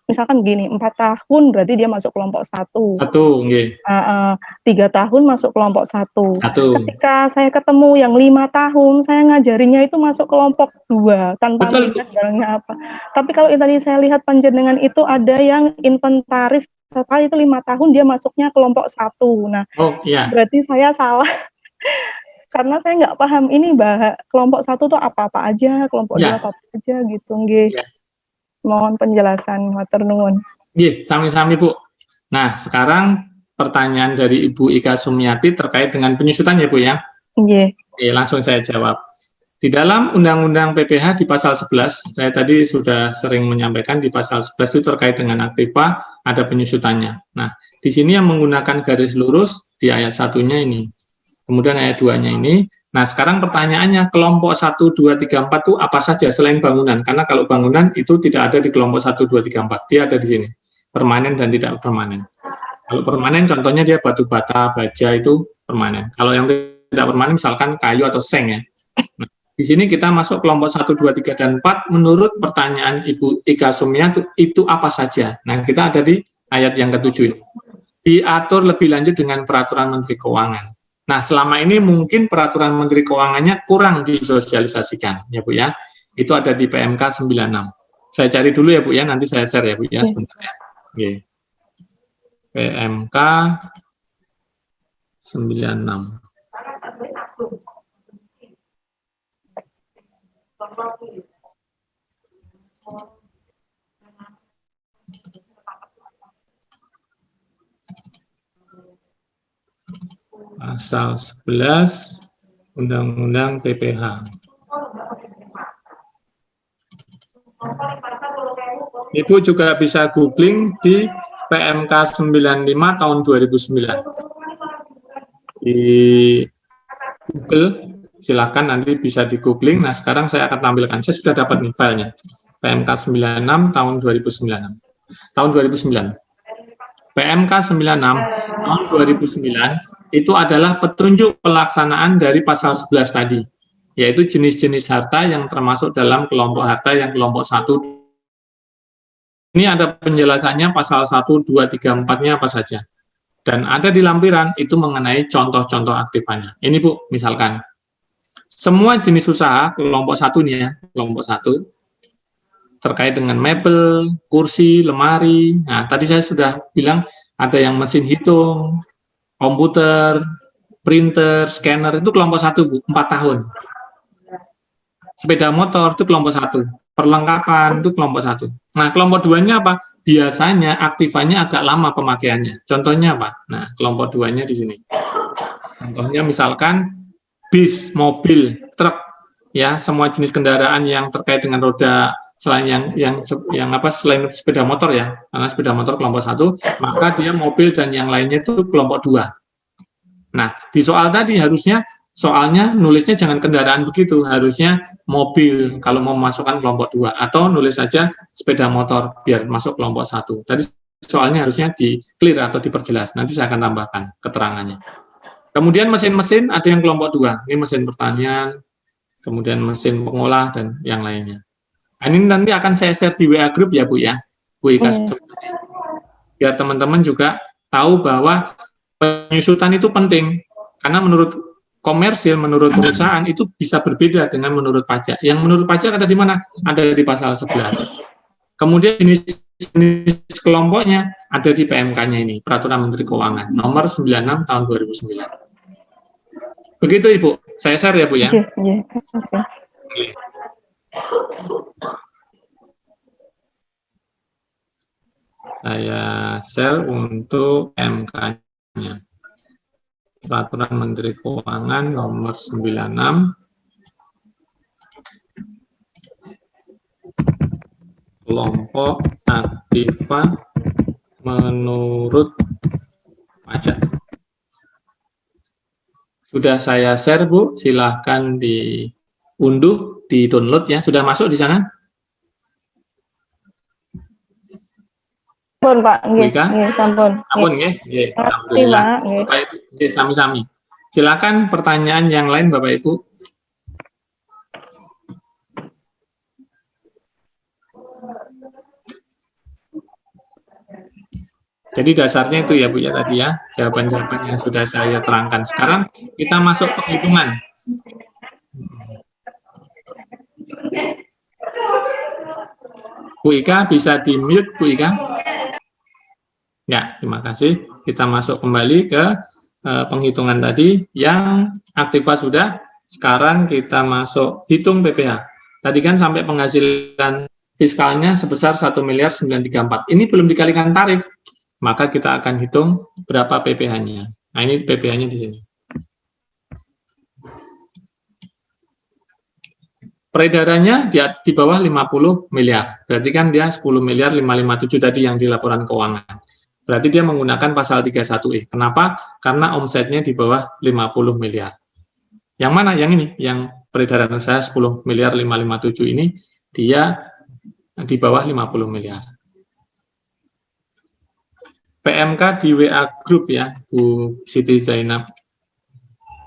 misalkan gini, 4 tahun berarti dia masuk kelompok 1. 3 tahun masuk kelompok 1. Ketika saya ketemu yang 5 tahun, saya ngajarinya itu masuk kelompok 2 tanpa melihat barangnya apa. Tapi kalau tadi saya lihat panjenengan itu ada yang inventaris sekali itu 5 tahun dia masuknya kelompok 1. Nah, berarti saya salah. Karena saya nggak paham ini kelompok 1 tuh apa-apa aja, kelompok 2 apa aja gitu, nggih. Mohon penjelasan, matur nuwun. Nggih, sami-sami Bu. Nah, sekarang pertanyaan dari Ibu Ika Sumiati terkait dengan penyusutan ya Bu ya. Nggih. Oke, langsung saya jawab. Di dalam Undang-Undang PPh di pasal 11, saya tadi sudah sering menyampaikan di pasal 11 itu terkait dengan aktiva ada penyusutannya. Nah, di sini yang menggunakan garis lurus di ayat 1-nya ini. Kemudian ayat 2-nya ini. Nah, sekarang pertanyaannya, kelompok 1, 2, 3, 4 itu apa saja selain bangunan? Karena kalau bangunan itu tidak ada di kelompok 1, 2, 3, 4. Dia ada di sini. Permanen dan tidak permanen. Kalau permanen, contohnya dia batu bata, baja itu permanen. Kalau yang tidak permanen, misalkan kayu atau seng ya. Nah, di sini kita masuk kelompok 1, 2, 3, dan 4. Menurut pertanyaan Ibu Ika Sumiati itu apa saja? Nah, kita ada di ayat yang ke-7 ini. Diatur lebih lanjut dengan peraturan Menteri Keuangan. Nah, selama ini mungkin peraturan Menteri Keuangannya kurang disosialisasikan, ya Bu ya. Itu ada di PMK 96. Saya cari dulu ya Bu ya, nanti saya share ya Bu ya, sebentar ya. Oke. PMK 96. Pasal 11 Undang-Undang PPh. Ibu juga bisa googling di PMK 95 tahun 2009. Di Google, silakan nanti bisa di googling. Nah, sekarang saya akan tampilkan. Saya sudah dapat nih filenya. PMK 96 tahun 2009. Tahun 2009. PMK 96 tahun 2009 itu adalah petunjuk pelaksanaan dari pasal 11 tadi, yaitu jenis-jenis harta yang termasuk dalam kelompok harta yang kelompok 1. Ini ada penjelasannya pasal 1, 2, 3, 4-nya apa saja. Dan ada di lampiran itu mengenai contoh-contoh aktifannya. Ini Bu, misalkan, semua jenis usaha kelompok 1 nih ya, kelompok 1, terkait dengan mebel, kursi, lemari. Nah, tadi saya sudah bilang ada yang mesin hitung, komputer, printer, scanner, itu kelompok 1, Bu, 4 tahun. Sepeda motor itu kelompok 1. Perlengkapan itu kelompok 1. Nah, kelompok 2-nya apa? Biasanya aktifannya agak lama pemakaiannya. Contohnya apa? Nah, kelompok 2-nya di sini. Contohnya misalkan bis, mobil, truk, ya, semua jenis kendaraan yang terkait dengan roda selain selain sepeda motor ya, karena sepeda motor kelompok 1, maka dia mobil dan yang lainnya itu kelompok 2. Nah, di soal tadi soalnya nulisnya jangan kendaraan begitu, harusnya mobil kalau mau masukkan kelompok 2, atau nulis saja sepeda motor biar masuk kelompok 1. Tadi soalnya harusnya di clear atau diperjelas, nanti saya akan tambahkan keterangannya. Kemudian mesin-mesin ada yang kelompok 2, ini mesin pertanian, kemudian mesin pengolah, dan yang lainnya. Ini nanti akan saya share di WA Group ya Bu ya, Bu Ika, biar teman-teman juga tahu bahwa penyusutan itu penting, karena menurut komersil, menurut perusahaan itu bisa berbeda dengan menurut pajak. Yang menurut pajak ada di mana? Ada di pasal 11. Kemudian jenis kelompoknya ada di PMK-nya ini, Peraturan Menteri Keuangan nomor 96 tahun 2009. Begitu Ibu, saya share ya Bu ya. Iya, oke. Saya share untuk MK-nya. Peraturan Menteri Keuangan nomor 96 kelompok aktiva menurut pajak. Sudah saya share Bu, silahkan diunduh, di-download ya. Sudah masuk di sana? Sampun Pak, nggih, sampun. Sampun nggih, nggih. Alhamdulillah. Bapak Ibu, nggih, sami-sami. Silakan pertanyaan yang lain Bapak Ibu. Jadi dasarnya itu ya Bu ya tadi ya, jawaban-jawaban yang sudah saya terangkan. Sekarang kita masuk penghitungan. Bu Ika bisa di-mute Bu Ika? Ya, terima kasih. Kita masuk kembali ke penghitungan tadi yang aktiva sudah. Sekarang kita masuk hitung PPh. Tadi kan sampai penghasilan fiskalnya sebesar 1.934. Ini belum dikalikan tarif. Maka kita akan hitung berapa PPh-nya. Nah, ini PPh-nya di sini. Peredarannya di bawah 50 miliar. Berarti kan dia 10.557 tadi yang di laporan keuangan. Berarti dia menggunakan pasal 31E. Kenapa? Karena omsetnya di bawah 50 miliar. Yang mana? Yang ini, yang peredaran usaha 10.557 ini, dia di bawah 50 miliar. PMK di WA Group ya, Bu Siti Zainab.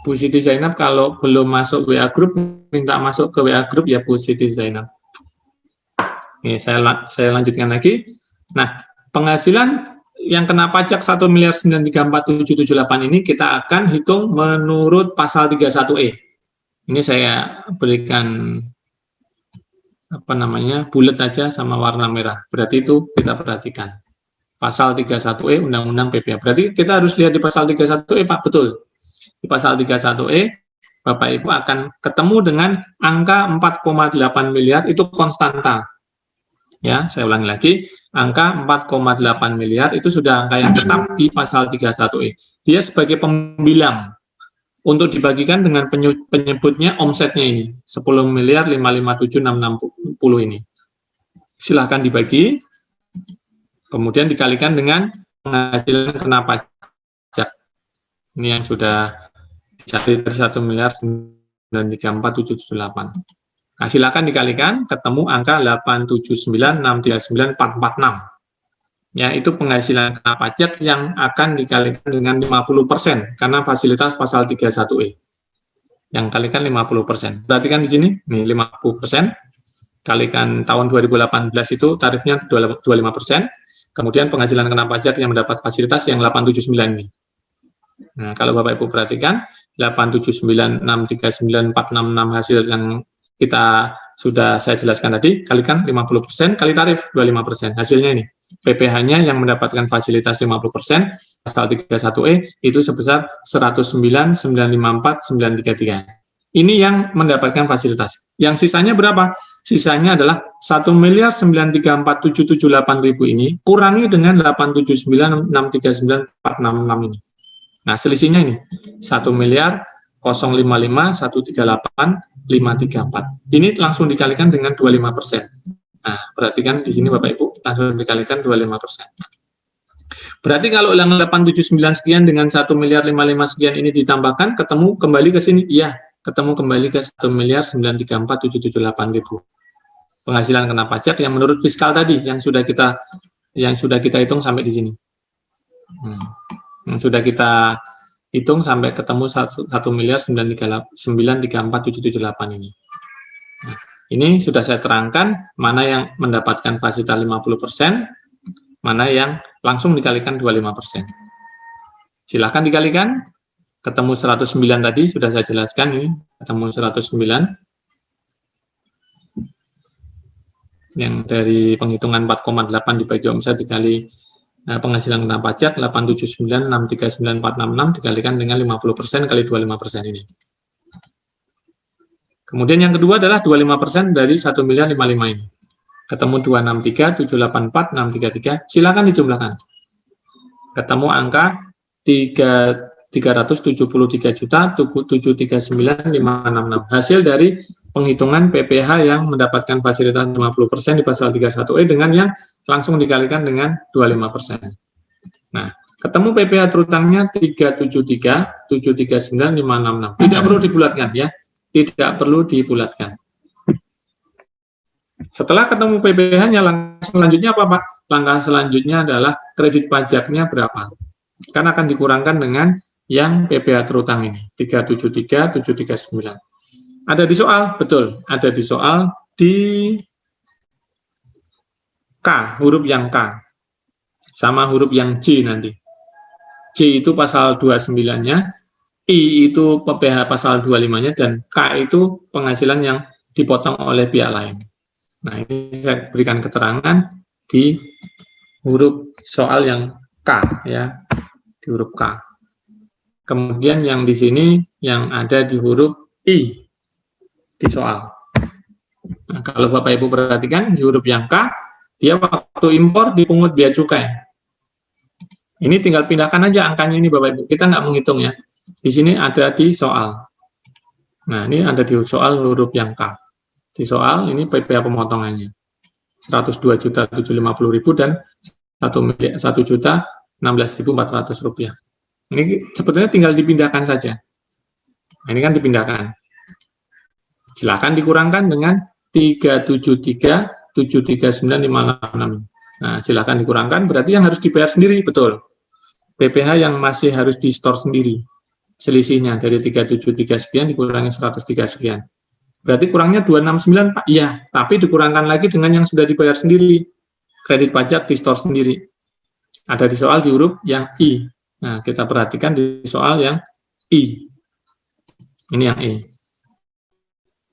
Bu Siti Zainab kalau belum masuk WA Group, minta masuk ke WA Group ya Bu Siti Zainab. Ini saya lanjutkan lagi. Nah, penghasilan yang kena pajak 1.934.778 ini kita akan hitung menurut pasal 31E. Ini saya berikan bulat aja sama warna merah. Berarti itu kita perhatikan. Pasal 31E Undang-Undang PPh. Berarti kita harus lihat di pasal 31E Pak, betul. Di pasal 31E Bapak Ibu akan ketemu dengan angka 4,8 miliar itu konstanta. Ya, saya ulangi lagi, angka 4,8 miliar itu sudah angka yang tetap di pasal 31E. Dia sebagai pembilang untuk dibagikan dengan penyebutnya omsetnya ini, 10.557.660 ini. Silahkan dibagi, kemudian dikalikan dengan penghasilan kena pajak. Ini yang sudah dicari dari 1.934.778. Nah, silakan dikalikan, ketemu angka 879.639.446. Ya, itu penghasilan kena pajak yang akan dikalikan dengan 50%, karena fasilitas pasal 31E. Yang kalikan 50%. Perhatikan di sini, nih 50%, kalikan tahun 2018 itu tarifnya 25%, kemudian penghasilan kena pajak yang mendapat fasilitas yang 879 ini. Nah, kalau Bapak Ibu perhatikan, 879.639.466 hasil yang kita sudah saya jelaskan tadi, kalikan 50%, kali tarif 25%. Hasilnya ini, PPh-nya yang mendapatkan fasilitas 50%, pasal 31E, itu sebesar 109.954.933. Ini yang mendapatkan fasilitas. Yang sisanya berapa? Sisanya adalah 1.934.778.000 ini, kurangi dengan 879.639.466 ini. Nah, selisihnya ini 1.055.138.534. Ini langsung dikalikan dengan 25%. Nah, perhatikan di sini Bapak Ibu, langsung dikalikan 25%. Berarti kalau yang 879 sekian dengan 1.055 sekian ini ditambahkan, ketemu kembali ke sini? Iya, ketemu kembali ke 1.934.778.000. Penghasilan kena pajak yang menurut fiskal tadi, yang sudah kita hitung sampai di sini. Yang sudah kita hitung sampai ketemu 1.934.778 ini. Nah, ini sudah saya terangkan mana yang mendapatkan fasilitas 50%, mana yang langsung dikalikan 25%. Silahkan dikalikan, ketemu 109 tadi, sudah saya jelaskan ini, ketemu 109, yang dari penghitungan 4,8 dibagi omset dikali penghasilan kena pajak, 879.639.466 dikalikan dengan 50% kali 25% ini. Kemudian yang kedua adalah 25% dari 1.055 ini. Ketemu 263.784.633, silakan dijumlahkan. Ketemu angka 373.739.566. Hasil dari penghitungan PPh yang mendapatkan fasilitas 50% di pasal 31E dengan yang langsung dikalikan dengan 25%. Nah, ketemu PPh terutangnya 373.739.566. Tidak perlu dibulatkan ya, tidak perlu dibulatkan. Setelah ketemu PPh-nya, langkah selanjutnya apa, Pak? Langkah selanjutnya adalah kredit pajaknya berapa? Kan akan dikurangkan dengan yang PPh terutang ini, 373.739. Ada di soal? Betul, ada di soal di K, huruf yang K. Sama huruf yang J nanti. J itu pasal 29-nya, I itu PPh pasal 25-nya, dan K itu penghasilan yang dipotong oleh pihak lain. Nah, ini saya berikan keterangan di huruf soal yang K, ya, di huruf K. Kemudian yang di sini yang ada di huruf I di soal. Nah, kalau Bapak Ibu perhatikan di huruf yang K, dia waktu impor dipungut bea cukai. Ini tinggal pindahkan aja angkanya ini Bapak Ibu. Kita nggak menghitung ya. Di sini ada di soal. Nah, ini ada di soal huruf yang K. Di soal ini PPh pemotongannya 102.750.000 dan 1.016.400 rupiah. Ini sebetulnya tinggal dipindahkan saja. Nah, ini kan dipindahkan. Silakan dikurangkan dengan 373.739.566. Nah, silakan dikurangkan, berarti yang harus dibayar sendiri, betul. PPh yang masih harus di store sendiri. Selisihnya dari 373 sekian dikurangi 103 sekian. Berarti kurangnya 269, Pak. Iya, tapi dikurangkan lagi dengan yang sudah dibayar sendiri. Kredit pajak di store sendiri. Ada di soal di huruf yang I. Nah, kita perhatikan di soal yang I. Ini yang I.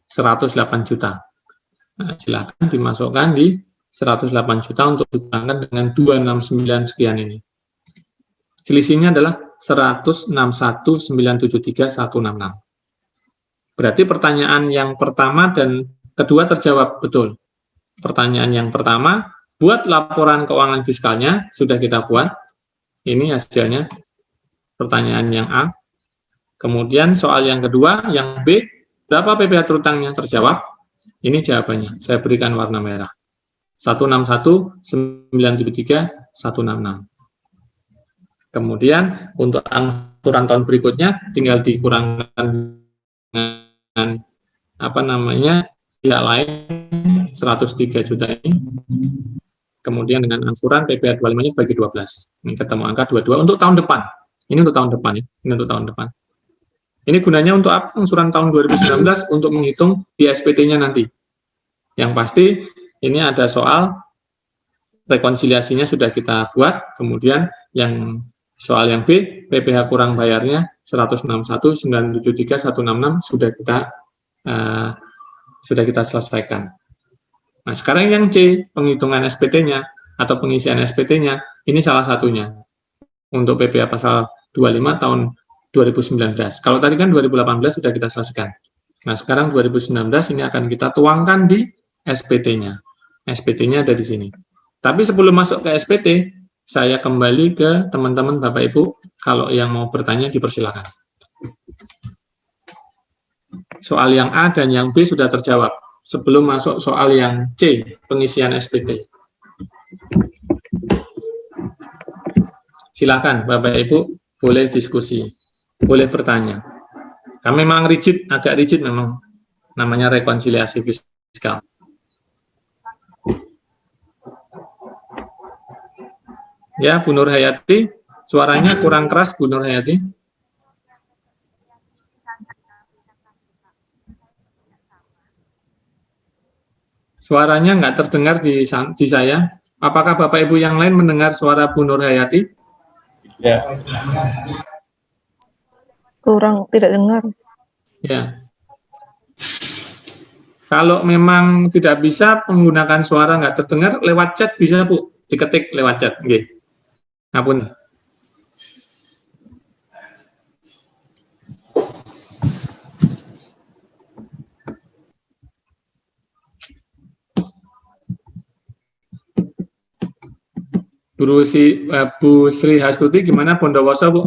108 juta. Nah, silakan dimasukkan di 108 juta untuk dikurangkan dengan 269 sekian ini. Selisihnya adalah 161.973.166. Berarti pertanyaan yang pertama dan kedua terjawab betul. Pertanyaan yang pertama, buat laporan keuangan fiskalnya, sudah kita buat. Ini hasilnya. Pertanyaan yang A. Kemudian soal yang kedua, yang B, berapa PPh terutangnya terjawab? Ini jawabannya. Saya berikan warna merah. 161.973.166. Kemudian untuk angsuran tahun berikutnya tinggal dikurangkan dengan pihak lain 103 juta ini. Kemudian dengan angsuran PPh 25-nya bagi 12. Ini ketemu angka 22 untuk tahun depan. Ini untuk tahun depan ya. Ini untuk tahun depan. Ini gunanya untuk apa? Angsuran tahun 2019 untuk menghitung di SPT-nya nanti. Yang pasti ini ada soal rekonsiliasinya sudah kita buat, kemudian yang soal yang B, PPh kurang bayarnya 161.973.166 sudah kita selesaikan. Nah, sekarang yang C, penghitungan SPT-nya atau pengisian SPT-nya, ini salah satunya untuk PPh pasal 25 tahun 2019. Kalau tadi kan 2018 sudah kita selesaikan. Nah, sekarang 2019 ini akan kita tuangkan di SPT-nya. SPT-nya ada di sini. Tapi sebelum masuk ke SPT, saya kembali ke teman-teman Bapak Ibu. Kalau yang mau bertanya dipersilakan. Soal yang A dan yang B sudah terjawab. Sebelum masuk soal yang C, pengisian SPT. Silakan Bapak Ibu, boleh diskusi, boleh bertanya. Kami memang rigid, agak rigid memang, namanya rekonsiliasi fiskal. Ya, Bu Nur Hayati, suaranya kurang keras, Bu Nur Hayati. Suaranya nggak terdengar di saya. Apakah Bapak Ibu yang lain mendengar suara Bu Nur Hayati? Ya. Kurang, tidak dengar. Ya. Kalau memang tidak bisa menggunakan suara nggak terdengar, lewat chat bisa Bu, diketik lewat chat. Nggih. Ngapun. Bu Sri Hastuti gimana Bondowoso, Bu?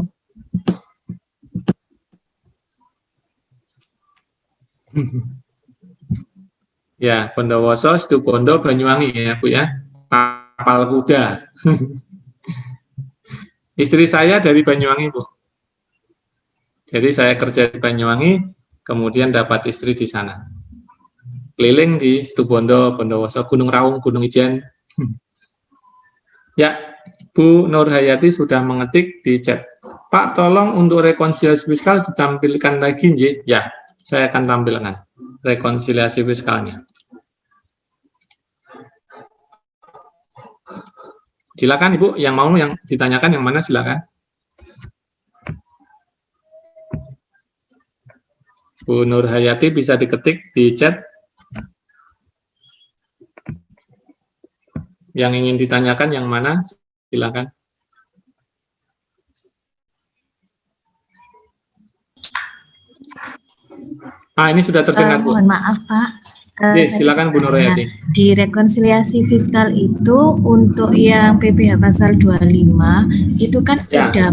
Ya, Bondowoso, Situbondo, Banyuwangi ya, Bu ya. Kapal kuda. Istri saya dari Banyuwangi, Bu. Jadi saya kerja di Banyuwangi, kemudian dapat istri di sana. Keliling di Situbondo, Bondowoso, Gunung Raung, Gunung Ijen. Ya, Bu Nur Hayati sudah mengetik di chat. Pak, tolong untuk rekonsiliasi fiskal ditampilkan lagi, nggih? Ya, saya akan tampilkan rekonsiliasi fiskalnya. Silakan Ibu, yang mau yang ditanyakan yang mana silakan. Bu Nur Hayati bisa diketik di chat. Yang ingin ditanyakan yang mana? Silakan. Ini sudah terdengar, Bu. Mohon maaf, Pak. Silakan Bu Nur Hayati. Di rekonsiliasi fiskal itu untuk yang PPh pasal 25 itu kan sudah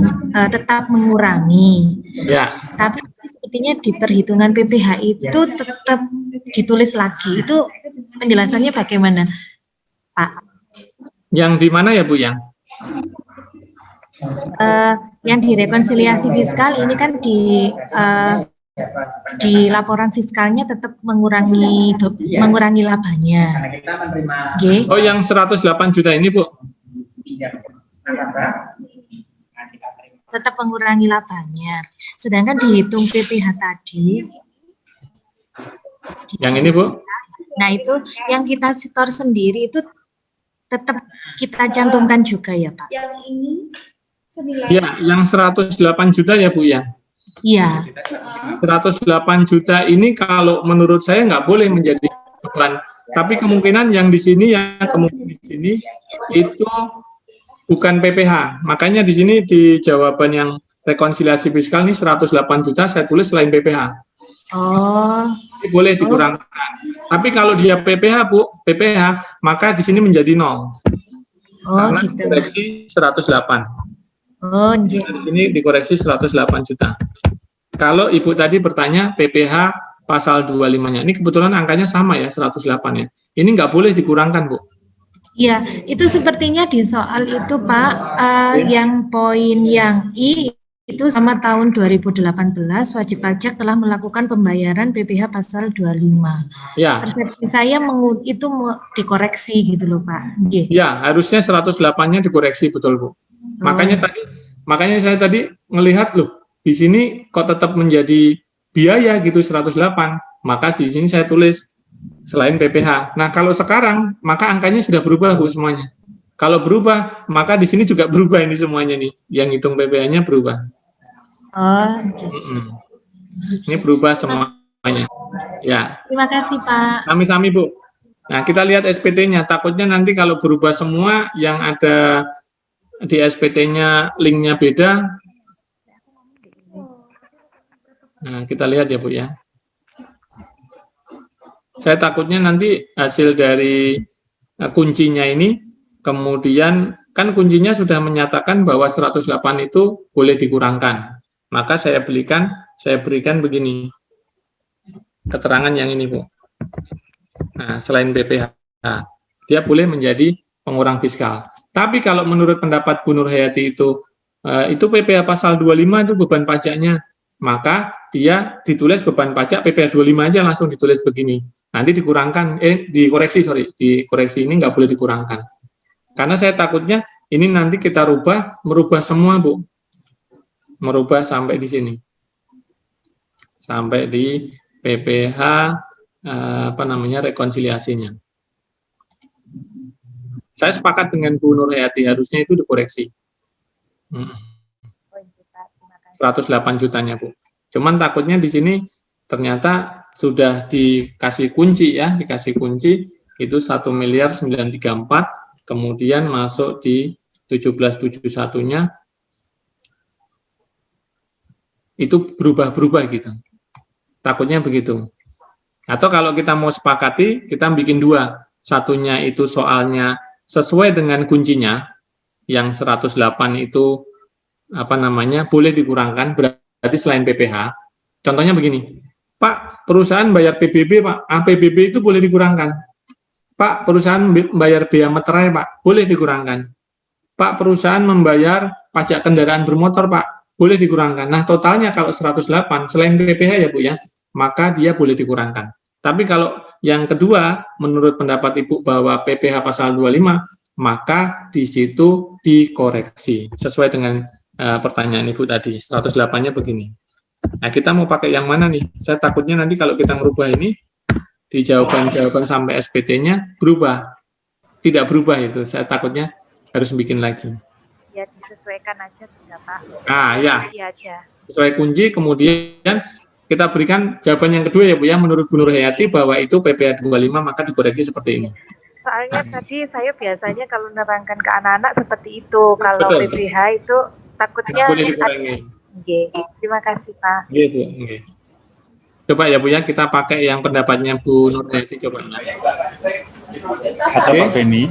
tetap mengurangi. Ya. Tapi sepertinya di perhitungan PPh itu tetap ditulis lagi. Itu penjelasannya bagaimana, Pak? Yang di mana ya, Bu, yang? Yang di rekonsiliasi fiskal ini kan di laporan fiskalnya tetap mengurangi labanya. Okay. Oh, yang 108 juta ini, Bu? Tetap mengurangi labanya. Sedangkan dihitung PPh tadi. Yang ini, Bu? Nah, itu yang kita setor sendiri itu tetap kita cantumkan juga ya, Pak? Yang ini senilai. Ya, yang 108 juta ya, Bu, ya? Iya. 108 juta ini kalau menurut saya nggak boleh menjadi beban. Tapi kemungkinan yang di sini, itu bukan PPh. Makanya di sini di jawaban yang rekonsiliasi fiskal ini 108 juta saya tulis selain PPh. Oh. Ini boleh dikurangkan. Tapi kalau dia PPh, Bu, PPh, maka di sini menjadi 0. Karena gitu. dikoreksi 108. Oh, di sini dikoreksi 108 juta. Kalau Ibu tadi bertanya PPh pasal 25-nya, ini kebetulan angkanya sama ya, 108 ya. Ini nggak boleh dikurangkan, Bu. Iya, itu sepertinya di soal itu, Pak, yang poin yang I itu sama tahun 2018 wajib pajak telah melakukan pembayaran PPh pasal 25. Ya. Persepsi saya itu dikoreksi gitu loh, Pak. G. Ya, harusnya 108-nya dikoreksi, betul, Bu. Makanya saya tadi melihat loh, di sini kok tetap menjadi biaya gitu 108. Maka di sini saya tulis selain PPh. Nah, kalau sekarang maka angkanya sudah berubah, Bu, semuanya. Kalau berubah, maka di sini juga berubah ini semuanya nih. Yang hitung PPh-nya berubah. Oh, ini berubah semuanya. Ya. Terima kasih, Pak. Sami-sami, Bu. Nah, kita lihat SPT-nya. Takutnya nanti kalau berubah semua, yang ada di SPT-nya linknya beda. Nah, kita lihat ya, Bu, ya. Saya takutnya nanti hasil dari kuncinya ini, kemudian kan kuncinya sudah menyatakan bahwa 108 itu boleh dikurangkan. Maka saya berikan begini. Keterangan yang ini, Bu. Nah, selain PPh, dia boleh menjadi pengurang fiskal. Tapi kalau menurut pendapat Bu Nur Hayati itu PPh pasal 25 itu beban pajaknya, maka dia ditulis beban pajak PPh 25 aja langsung ditulis begini. Nanti dikoreksi ini nggak boleh dikurangkan. Karena saya takutnya ini nanti kita merubah semua, Bu. Merubah sampai di sini. Sampai di PPh rekonsiliasinya. Saya sepakat dengan Bu Nur Hayati, harusnya itu dikoreksi. 108 jutanya, Bu. Cuman takutnya di sini ternyata sudah dikasih kunci ya, itu 1.934, kemudian masuk di 1771-nya itu berubah-berubah gitu. Takutnya begitu. Atau kalau kita mau sepakati, kita bikin dua. Satunya itu soalnya sesuai dengan kuncinya, yang 108 itu boleh dikurangkan, berarti selain PPh. Contohnya begini, Pak, perusahaan bayar PBB, Pak, PBB itu boleh dikurangkan. Pak, perusahaan membayar bea materai, Pak, boleh dikurangkan. Pak, perusahaan membayar pajak kendaraan bermotor, Pak, boleh dikurangkan. Nah, totalnya kalau 108, selain PPh ya, Bu, ya, maka dia boleh dikurangkan. Tapi kalau yang kedua, menurut pendapat Ibu bahwa PPh pasal 25, maka di situ dikoreksi. Sesuai dengan pertanyaan Ibu tadi, 108-nya begini. Nah, kita mau pakai yang mana nih? Saya takutnya nanti kalau kita merubah ini, di jawaban-jawaban sampai SPT-nya berubah. Tidak berubah itu, saya takutnya harus bikin lagi. Ya, disesuaikan aja sudah, Pak. Ya. Kunci aja. Sesuai kunci, kemudian kita berikan jawaban yang kedua ya, Bu, ya, menurut Bu Nur Hayati bahwa itu PPh 25, maka dikoreksi seperti ini. Soalnya tadi saya biasanya kalau nerangkan ke anak-anak seperti itu. Kalau Betul. PPh itu takutnya boleh dikurangi. Terima kasih, Pak. Iya, Bu. Coba ya, Bu, ya, kita pakai yang pendapatnya Bu Nur Hayati, coba. Kata Pak Beni,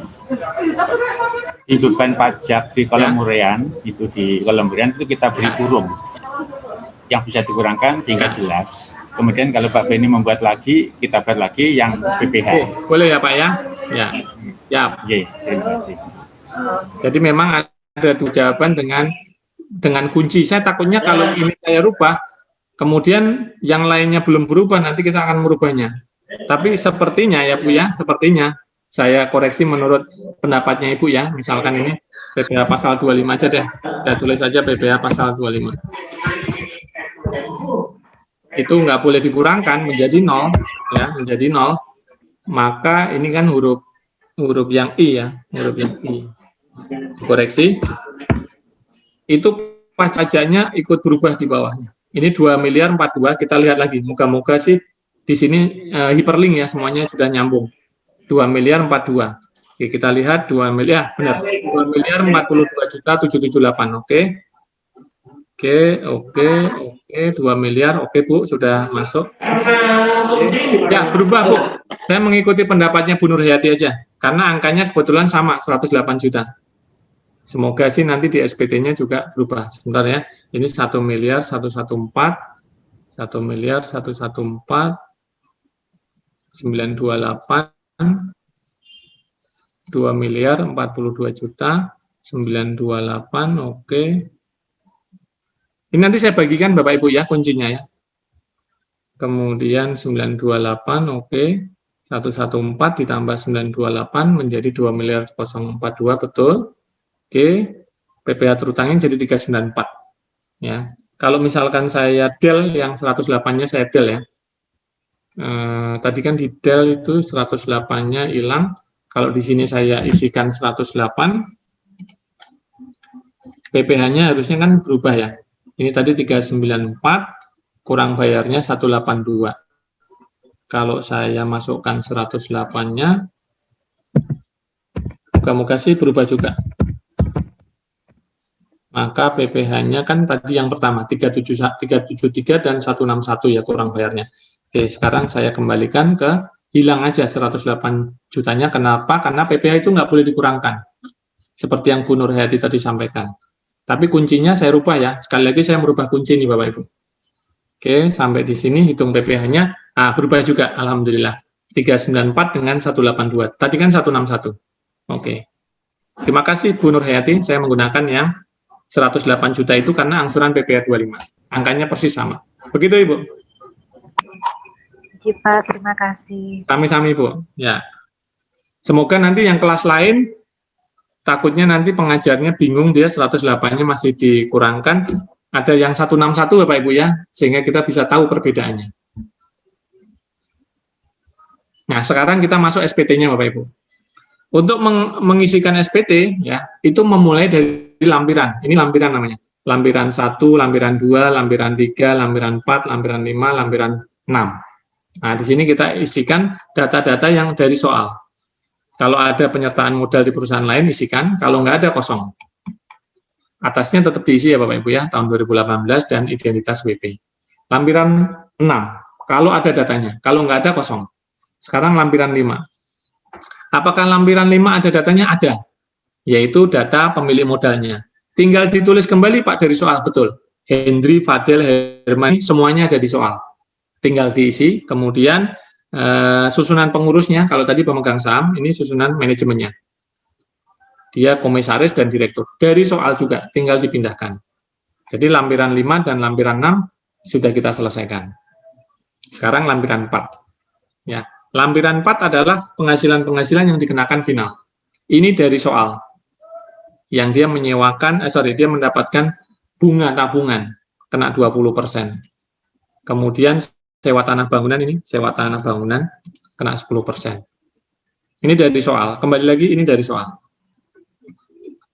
di beban pajak di kolom huraian, itu di kolom huraian itu kita beri kurung yang bisa dikurangkan hingga jelas. Kemudian kalau Pak Beni membuat lagi, kita buat lagi yang PPh. Boleh ya, Pak, ya? Ya. Terima kasih. Jadi memang ada dua jawaban dengan kunci. Saya takutnya kalau ini saya rubah, kemudian yang lainnya belum berubah, nanti kita akan merubahnya. Tapi sepertinya ya, Bu, ya, sepertinya saya koreksi menurut pendapatnya Ibu ya. Misalkan ini PPh pasal 25 aja deh. Saya tulis aja PPh pasal 25. Itu nggak boleh dikurangkan menjadi 0 ya, menjadi 0. Maka ini kan huruf yang I ya, huruf yang I. Koreksi. Itu pajaknya ikut berubah di bawahnya. Ini 2.042.000, kita lihat lagi. Moga-moga sih di sini hiperlink ya, semuanya sudah nyambung. 2.042.000. Oke, kita lihat 2 miliar, benar. 2.042.778. Oke, 2 miliar. Oke, Bu, sudah masuk. Ya, berubah, Bu. Saya mengikuti pendapatnya Bu Nur Hayati aja, karena angkanya kebetulan sama, 108 juta. Semoga sih nanti di SPT-nya juga berubah. Sebentar ya, ini 1.114.000, 1.114.928, 2.042.928. Oke. Ini nanti saya bagikan Bapak Ibu ya kuncinya ya. Kemudian 928, oke. 114 ditambah 928 menjadi 2.042.042, betul. Oke. PPh terutangnya jadi 394. Ya. Kalau misalkan saya del yang 108-nya saya del ya. Tadi kan di del itu 108-nya hilang. Kalau di sini saya isikan 108, PPh-nya harusnya kan berubah ya. Ini tadi 394, kurang bayarnya 182. Kalau saya masukkan 108-nya, moga-moga sih berubah juga. Maka PPh-nya kan tadi yang pertama, 373 dan 161 ya kurang bayarnya. Oke, sekarang saya kembalikan ke hilang aja 108 jutanya. Kenapa? Karena PPh itu nggak boleh dikurangkan. seperti yang Bu Nurhayati tadi sampaikan. Tapi kuncinya saya rubah ya. Sekali lagi saya merubah kunci nih Bapak Ibu. Oke, sampai di sini hitung PPh-nya. Berubah juga, alhamdulillah. 394 dengan 182. Tadi kan 161. Oke. Terima kasih Bu Nurhayati. Saya menggunakan yang 108 juta itu karena angsuran PPh 25. Angkanya persis sama. Begitu Ibu. Kita terima kasih. Sami-sami Bu. Ya. Semoga nanti yang kelas lain takutnya nanti pengajarnya bingung, dia 108-nya masih dikurangkan. Ada yang 161 Bapak Ibu ya, sehingga kita bisa tahu perbedaannya. Nah, sekarang kita masuk SPT-nya Bapak Ibu. Untuk mengisikan SPT, ya, itu memulai dari lampiran. Ini lampiran namanya. Lampiran 1, lampiran 2, lampiran 3, lampiran 4, lampiran 5, lampiran 6. Nah, di sini kita isikan data-data yang dari soal. Kalau ada penyertaan modal di perusahaan lain, isikan. Kalau nggak ada, kosong. Atasnya tetap diisi ya Bapak Ibu ya, tahun 2018 dan identitas WP. Lampiran 6, kalau ada datanya. Kalau nggak ada, kosong. Sekarang lampiran 5. Apakah lampiran 5 ada datanya? Ada. Yaitu data pemilik modalnya. Tinggal ditulis kembali Pak dari soal, betul. Hendri, Fadel, Hermani, semuanya ada di soal. Tinggal diisi, kemudian susunan pengurusnya, kalau tadi pemegang saham, ini susunan manajemennya. Dia komisaris dan direktur. Dari soal juga, tinggal dipindahkan. Jadi lampiran 5 dan lampiran 6 sudah kita selesaikan. Sekarang lampiran 4. Ya, lampiran 4 adalah penghasilan-penghasilan yang dikenakan final. Ini dari soal. Yang dia menyewakan, dia mendapatkan bunga tabungan, kena 20%. Kemudian sewa tanah bangunan ini, sewa tanah bangunan, kena 10%. Ini dari soal. Kembali lagi, ini dari soal.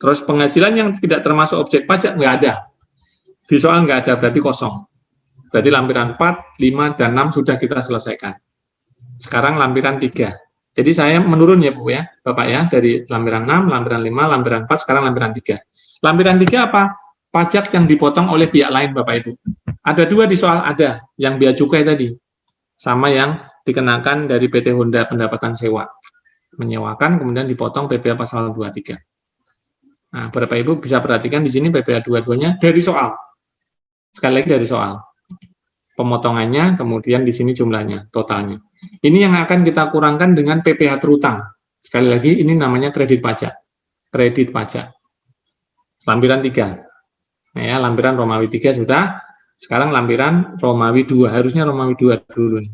Terus penghasilan yang tidak termasuk objek pajak, nggak ada. Di soal nggak ada, berarti kosong. Berarti lampiran 4, 5, dan 6 sudah kita selesaikan. Sekarang lampiran 3. Jadi saya menurun ya Bu ya, Bapak ya, dari lampiran 6, lampiran 5, lampiran 4, sekarang lampiran 3. Lampiran 3 apa? Pajak yang dipotong oleh pihak lain Bapak Ibu. Ada 2 di soal, ada. Yang bea cukai tadi. Sama yang dikenakan dari PT Honda pendapatan sewa. Menyewakan, kemudian dipotong PPh pasal 23. Nah, Bapak Ibu bisa perhatikan di sini PPh 22-nya dari soal. Sekali lagi dari soal. Pemotongannya, kemudian di sini jumlahnya, totalnya. Ini yang akan kita kurangkan dengan PPh terutang. Sekali lagi, ini namanya kredit pajak. Kredit pajak. Lampiran 3. Nah, ya, lampiran Romawi 3 sudah. Sekarang lampiran Romawi 2. Harusnya Romawi 2 dulu nih.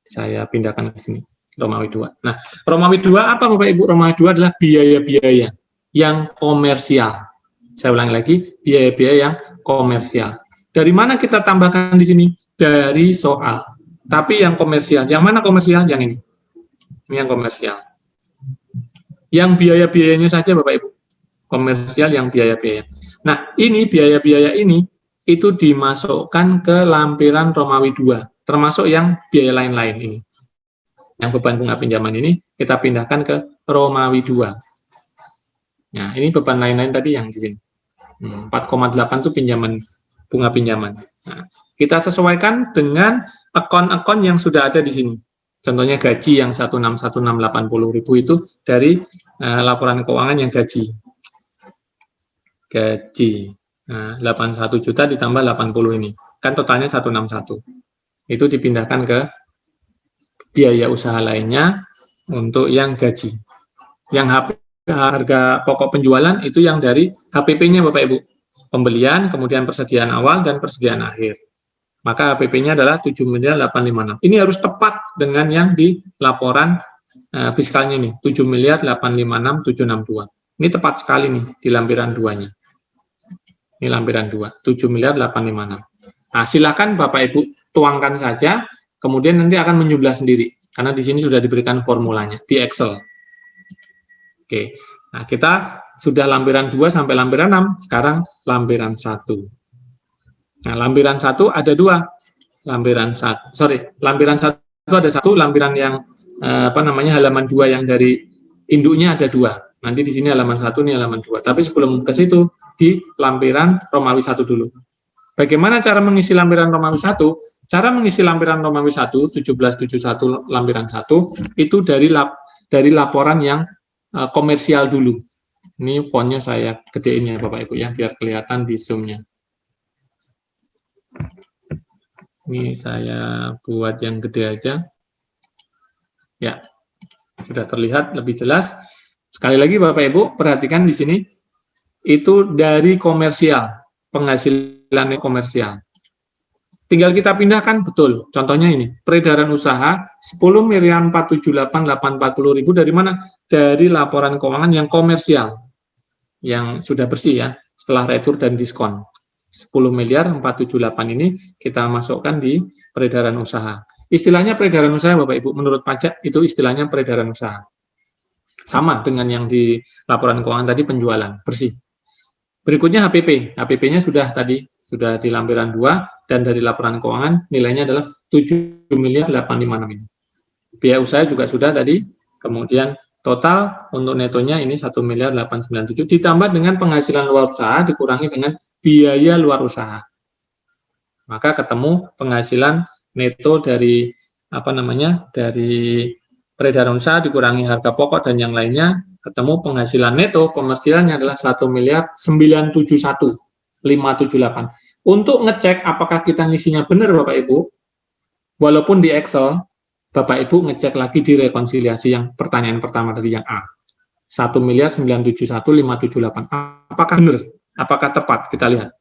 Saya pindahkan ke sini. Romawi 2. Nah, Romawi 2 apa Bapak Ibu? Romawi 2 adalah biaya-biaya yang komersial. Saya ulang lagi, biaya-biaya yang komersial. Dari mana kita tambahkan di sini? Dari soal. Tapi yang komersial. Yang mana komersial? Yang ini. Ini yang komersial. Yang biaya-biayanya saja Bapak Ibu. Komersial yang biaya-biaya. Nah, ini biaya-biaya ini itu dimasukkan ke lampiran Romawi 2. Termasuk yang biaya lain-lain ini. Yang beban bunga pinjaman ini kita pindahkan ke Romawi 2. Nah, ini beban lain-lain tadi yang di sini. 4,8 itu pinjaman, bunga pinjaman. Nah, kita sesuaikan dengan akun-akun yang sudah ada di sini. Contohnya gaji yang 161.680.000 itu dari laporan keuangan yang gaji. Gaji. Nah, 81 juta ditambah 80 ini. Kan totalnya 161. Itu dipindahkan ke biaya usaha lainnya untuk yang gaji. Yang harga pokok penjualan itu yang dari HPP-nya Bapak Ibu. Pembelian, kemudian persediaan awal dan persediaan akhir. Maka HPP-nya adalah 7.856. Ini harus tepat dengan yang di laporan fiskalnya ini, 7.856.762. Ini tepat sekali nih di lampiran 2-nya. Ini lampiran 2, 7.856. Nah, silakan Bapak Ibu tuangkan saja, kemudian nanti akan menjumlah sendiri karena di sini sudah diberikan formulanya di Excel. Oke, nah kita sudah lampiran 2 sampai lampiran 6, sekarang lampiran 1. Nah, lampiran 1 ada 2. Lampiran 1, lampiran 1 ada 1, lampiran yang halaman 2 yang dari induknya ada 2. Nanti di sini halaman 1, ini halaman 2. Tapi sebelum ke situ, di lampiran Romawi 1 dulu. Bagaimana cara mengisi lampiran Romawi 1? Cara mengisi lampiran Romawi 1, 1771 lampiran 1, itu dari laporan yang komersial dulu. Ini fontnya saya gedein ya Bapak Ibu ya, biar kelihatan di zoom-nya. Ini saya buat yang gede aja. Ya, sudah terlihat lebih jelas. Sekali lagi Bapak Ibu, perhatikan di sini, itu dari komersial, penghasilan komersial. Tinggal kita pindahkan, betul. Contohnya ini, peredaran usaha 10.478.840.000 dari mana? Dari laporan keuangan yang komersial, yang sudah bersih ya, setelah retur dan diskon. 10.478 ini kita masukkan di peredaran usaha. Istilahnya peredaran usaha Bapak Ibu, menurut pajak itu istilahnya peredaran usaha. Sama dengan yang di laporan keuangan tadi, penjualan, bersih. Berikutnya HPP. HPP-nya sudah tadi, sudah di lampiran 2, dan dari laporan keuangan nilainya adalah 7.856 ini. Biaya usaha juga sudah tadi, kemudian total untuk netonya ini 1.897, ditambah dengan penghasilan luar usaha dikurangi dengan biaya luar usaha. Maka ketemu penghasilan neto dari dari peredaran usaha dikurangi harga pokok dan yang lainnya, ketemu penghasilan neto komersialnya adalah 1.971.578. Untuk ngecek apakah kita ngisinya benar Bapak Ibu, walaupun di Excel, Bapak Ibu ngecek lagi di rekonsiliasi yang pertanyaan pertama dari yang A. 1.971.578. Apakah benar? Apakah tepat? Kita lihat.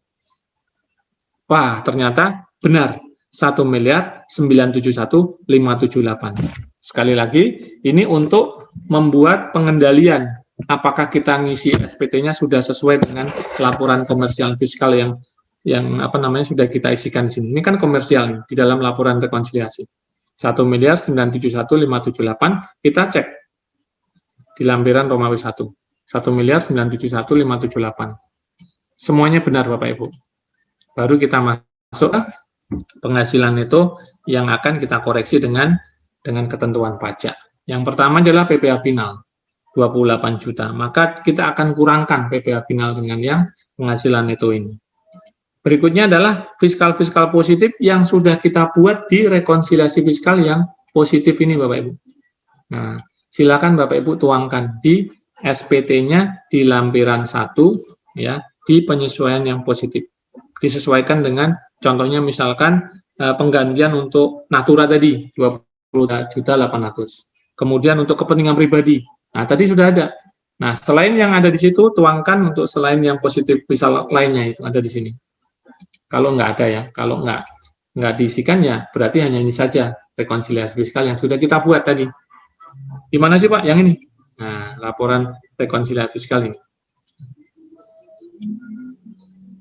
Wah, ternyata benar. 1.971.578. Sekali lagi, ini untuk membuat pengendalian apakah kita ngisi SPT-nya sudah sesuai dengan laporan komersial fiskal yang sudah kita isikan di sini. Ini kan komersial nih, di dalam laporan rekonsiliasi. 1.971.578 kita cek di lampiran Romawi 1. 1.971.578. Semuanya benar Bapak Ibu. Baru kita masuk penghasilan itu yang akan kita koreksi dengan ketentuan pajak. Yang pertama adalah PPh final 28 juta. Maka kita akan kurangkan PPh final dengan yang penghasilan itu ini. Berikutnya adalah fiskal positif yang sudah kita buat di rekonsiliasi fiskal yang positif ini Bapak Ibu. Nah, silakan Bapak Ibu tuangkan di SPT-nya di lampiran 1 ya, di penyesuaian yang positif. Disesuaikan dengan contohnya misalkan penggantian untuk Natura tadi 20.800. Kemudian untuk kepentingan pribadi. Nah, tadi sudah ada. Nah, selain yang ada di situ tuangkan untuk selain yang positif fiskal lainnya itu ada di sini. Kalau nggak ada ya, kalau nggak diisikan ya berarti hanya ini saja rekonsiliasi fiskal yang sudah kita buat tadi. Di mana sih Pak? Yang ini. Nah, laporan rekonsiliasi fiskal ini.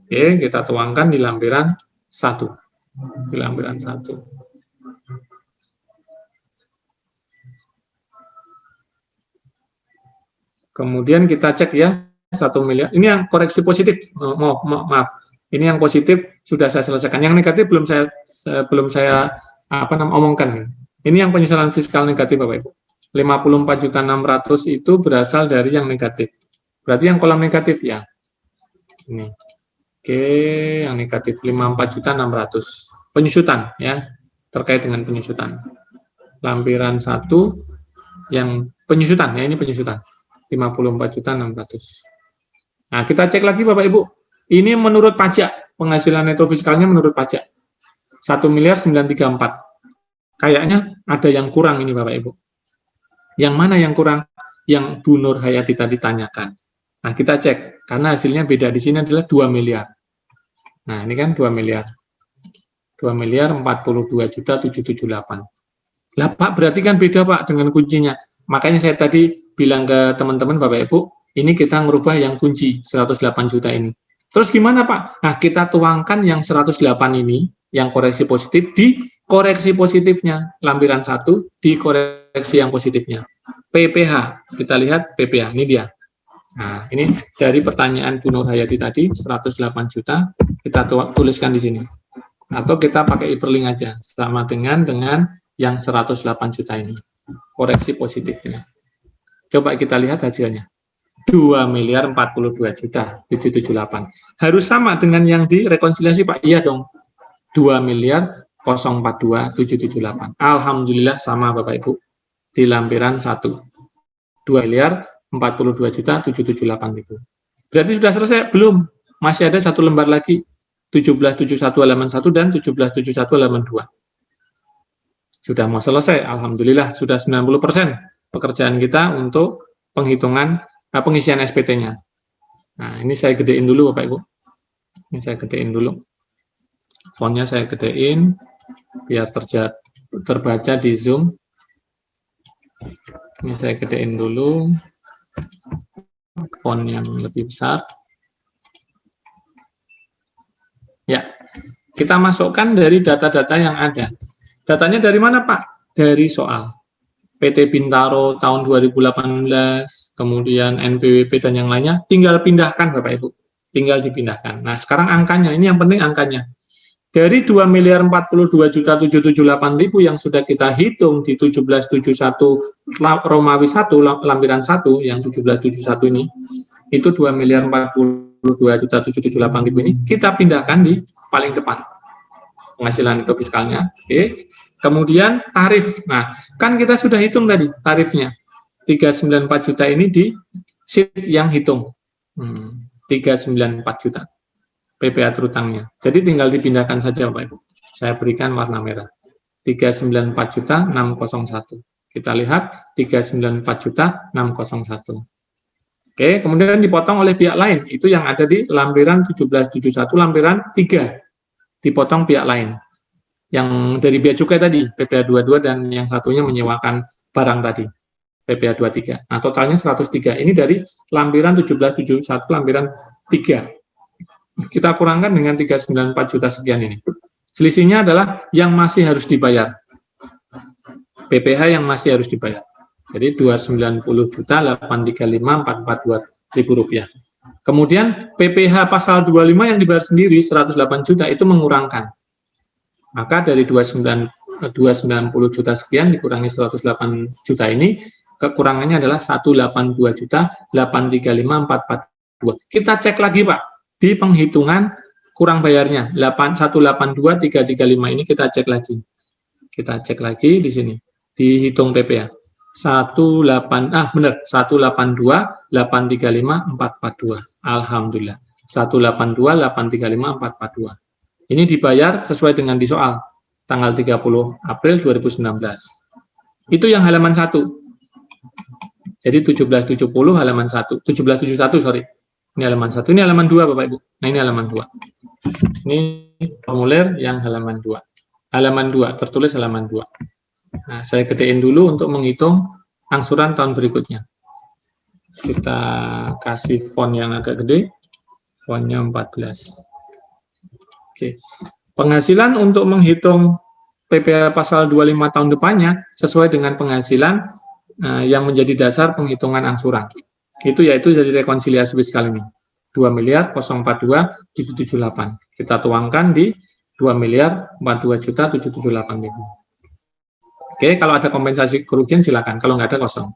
Oke, kita tuangkan di lampiran 1. Di lampiran 1. Kemudian kita cek ya, 1 miliar. Ini yang koreksi positif. Maaf. Ini yang positif sudah saya selesaikan. Yang negatif belum saya omongkan. Ini yang penyusunan fiskal negatif Bapak Ibu. 54.600.000 itu berasal dari yang negatif. Berarti yang kolom negatif ya. Ini. Oke, yang negatif 54.600.000. Penyusutan ya, terkait dengan penyusutan. Lampiran 1 yang penyusutan ya, ini penyusutan. 54.600.000. Nah, kita cek lagi Bapak Ibu. Ini menurut pajak, penghasilan neto fiskalnya menurut pajak. 1.934. Kayaknya ada yang kurang ini Bapak Ibu. Yang mana yang kurang? Yang Bu Nur Hayati tadi tanyakan. Nah, kita cek, karena hasilnya beda. Di sini adalah 2 miliar. Nah, ini kan 2 miliar. 2.042.778. Lah, Pak, berarti kan beda, Pak, dengan kuncinya. Makanya saya tadi bilang ke teman-teman, Bapak Ibu, ini kita ngerubah yang kunci, 108 juta ini. Terus gimana, Pak? Nah, kita tuangkan yang 108 ini, yang koreksi positif, di koreksi positifnya. Lampiran 1, di koreksi yang positifnya. PPh, kita lihat PPh, ini dia. Nah, ini dari pertanyaan Bu Nur Hayati tadi, 108 juta, kita tuliskan di sini. Atau kita pakai hyperlink aja, sama dengan yang 108 juta ini. Koreksi positifnya. Coba kita lihat hasilnya. 2.042.778. Harus sama dengan yang di rekonsiliasi, Pak. Iya dong. 2.042.778. Alhamdulillah sama, Bapak Ibu. Di lampiran 1. 2.042.778. 42.778.000. Berarti sudah selesai? Belum. Masih ada satu lembar lagi. 1771 halaman 1 dan 1771 halaman 2. Sudah mau selesai. Alhamdulillah, sudah 90% pekerjaan kita untuk penghitungan pengisian SPT-nya. Nah, ini saya gedein dulu Bapak Ibu. Ini saya gedein dulu. Fontnya saya gedein biar terbaca di Zoom. Ini saya gedein dulu. Font yang lebih besar. Ya, kita masukkan dari data-data yang ada. Datanya dari mana, Pak? Dari soal. PT Bintaro tahun 2018, kemudian NPWP dan yang lainnya, tinggal pindahkan, Bapak Ibu. Tinggal dipindahkan. Nah, sekarang angkanya, ini yang penting angkanya. Dari 2.042.778.000 yang sudah kita hitung di 1771 Romawi 1, lampiran 1, yang 1771 ini, itu 2.042.778.000 ini, kita pindahkan di paling depan. Penghasilan itu fiskalnya. Oke. Kemudian tarif. Nah, kan kita sudah hitung tadi tarifnya. 394 juta ini di sheet yang hitung. 394 juta. PPA terutangnya. Jadi tinggal dipindahkan saja Bapak Ibu. Saya berikan warna merah. 394 juta 601. Kita lihat 394 juta 601. Oke, kemudian dipotong oleh pihak lain. Itu yang ada di lampiran 1771 lampiran 3. Dipotong pihak lain. Yang dari bea cukai tadi, PPA 22 dan yang satunya menyewakan barang tadi, PPA 23. Nah, totalnya 103. Ini dari lampiran 1771 lampiran 3. Kita kurangkan dengan 394 juta sekian ini. Selisihnya adalah yang masih harus dibayar. PPH yang masih harus dibayar. Jadi 290 juta 835.442 ribu rupiah. Kemudian PPH pasal 25 yang dibayar sendiri 108 juta itu mengurangkan. Maka dari 290 juta sekian dikurangi 108 juta ini, kekurangannya adalah 182 juta 835.442. Kita cek lagi Pak, di penghitungan kurang bayarnya 182.335 ini kita cek lagi. Kita cek lagi di sini, dihitung PPA. 182.835.442. Alhamdulillah. 182.835.442. Ini dibayar sesuai dengan di soal tanggal 30 April 2019. Itu yang halaman 1. Jadi 1770 halaman 1, 1771 sorry. Ini halaman 1, ini halaman 2 Bapak Ibu. Nah, ini halaman 2. Ini formulir yang halaman 2. Halaman 2 tertulis halaman 2. Nah, saya gedein dulu untuk menghitung angsuran tahun berikutnya. Kita kasih font yang agak gede. Fontnya 14. Oke. Penghasilan untuk menghitung PPA pasal 25 tahun depannya sesuai dengan penghasilan yang menjadi dasar penghitungan angsuran. Itu yaitu dari rekonsiliasi fiskal ini. 2.042.778. Kita tuangkan di 2.042.778.000. Oke, kalau ada kompensasi kerugian silakan, kalau nggak ada kosong.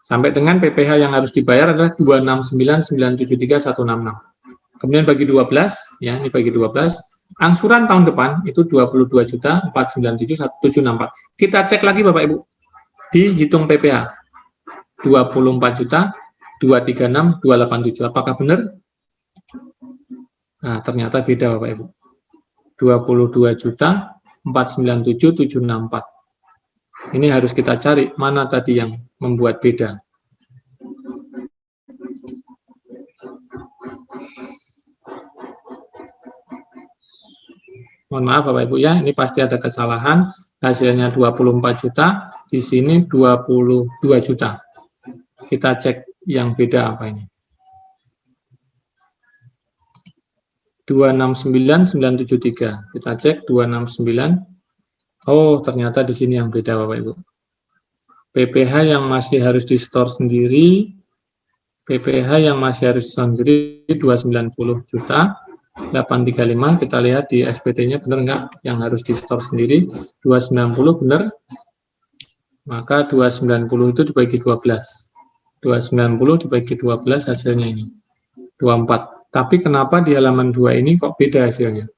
Sampai dengan PPH yang harus dibayar adalah 269.973.166. Kemudian bagi 12, ya ini bagi 12, angsuran tahun depan itu 22.497.164. Kita cek lagi Bapak Ibu, dihitung PPH 24.236.287. Apakah benar? Nah, ternyata beda Bapak Ibu. 22.497.764. Ini harus kita cari mana tadi yang membuat beda. Mohon maaf Bapak Ibu ya, ini pasti ada kesalahan. Hasilnya 24 juta, di sini 22 juta. Kita cek yang beda apa ini. 269.973. Kita cek 269. Oh, ternyata di sini yang beda Bapak Ibu. PPH yang masih harus di-store sendiri, PPH yang masih harus di-store sendiri 290 juta 835. Kita lihat di SPT-nya benar enggak yang harus di-store sendiri 290 benar. Maka 290 itu dibagi 12. 290 dibagi 12 hasilnya ini 24. Tapi kenapa di halaman 2 ini kok beda hasilnya?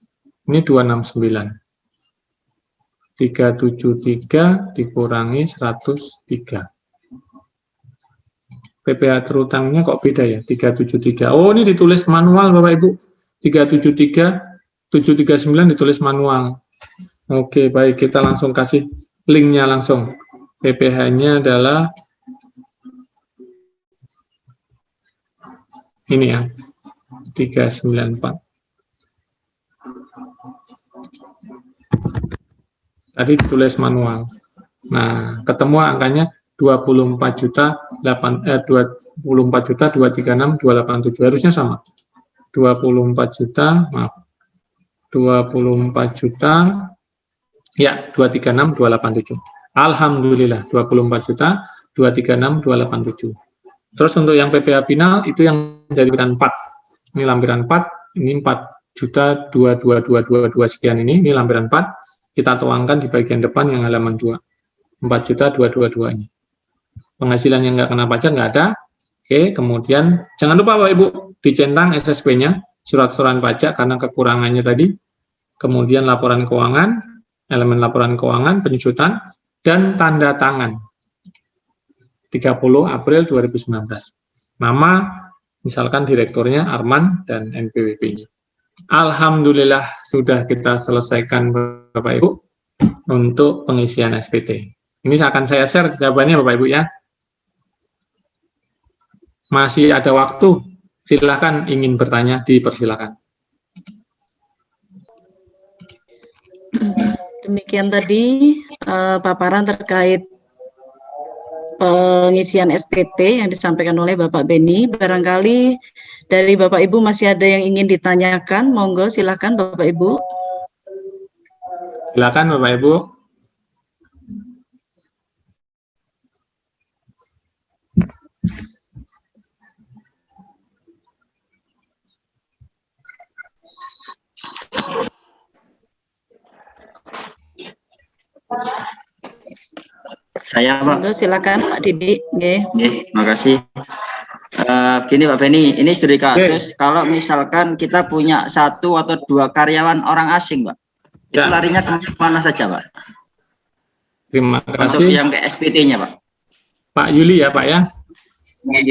Ini 269. 373 dikurangi 103. PPh terutangnya kok beda ya, 373. Oh, ini ditulis manual Bapak Ibu. 373, 739 ditulis manual. Oke, baik, kita langsung kasih linknya langsung. PPh-nya adalah ini ya, 394. Tadi ditulis manual. Nah, ketemu angkanya 24.236.287. Harusnya sama. 24 juta, maaf. 24 juta, ya, 236.287. Alhamdulillah, 24 juta, 236.287. Terus untuk yang PPh final, itu yang dari lampiran 4. Ini lampiran 4, ini 4.22222 sekian ini lampiran 4. Kita tuangkan di bagian depan yang halaman 2. 4.222 ini. Penghasilan yang nggak kena pajak nggak ada. Oke, kemudian jangan lupa Bapak Ibu dicentang SSP-nya, surat-surat pajak karena kekurangannya tadi. Kemudian laporan keuangan, elemen laporan keuangan, penyusutan, dan tanda tangan. 30 April 2019. Nama, misalkan direkturnya Arman dan NPWP-nya. Alhamdulillah sudah kita selesaikan Bapak Ibu untuk pengisian SPT. Ini akan saya share jawabannya Bapak Ibu ya. Masih ada waktu, silakan ingin bertanya, dipersilakan. Demikian tadi paparan terkait pengisian SPT yang disampaikan oleh Bapak Beni. Barangkali dari Bapak Ibu masih ada yang ingin ditanyakan, monggo silakan Bapak Ibu. Silakan Bapak Ibu. Saya Pak. Monggo silakan Pak Didi. Nggih, makasih. Begini Pak Beni, ini studi kasus. Kalau misalkan kita punya 1 atau 2 karyawan orang asing, Pak, itu larinya ke mana saja, Pak? Terima kasih. Untuk yang ke SPT-nya, Pak. Pak Yuli ya, Pak ya.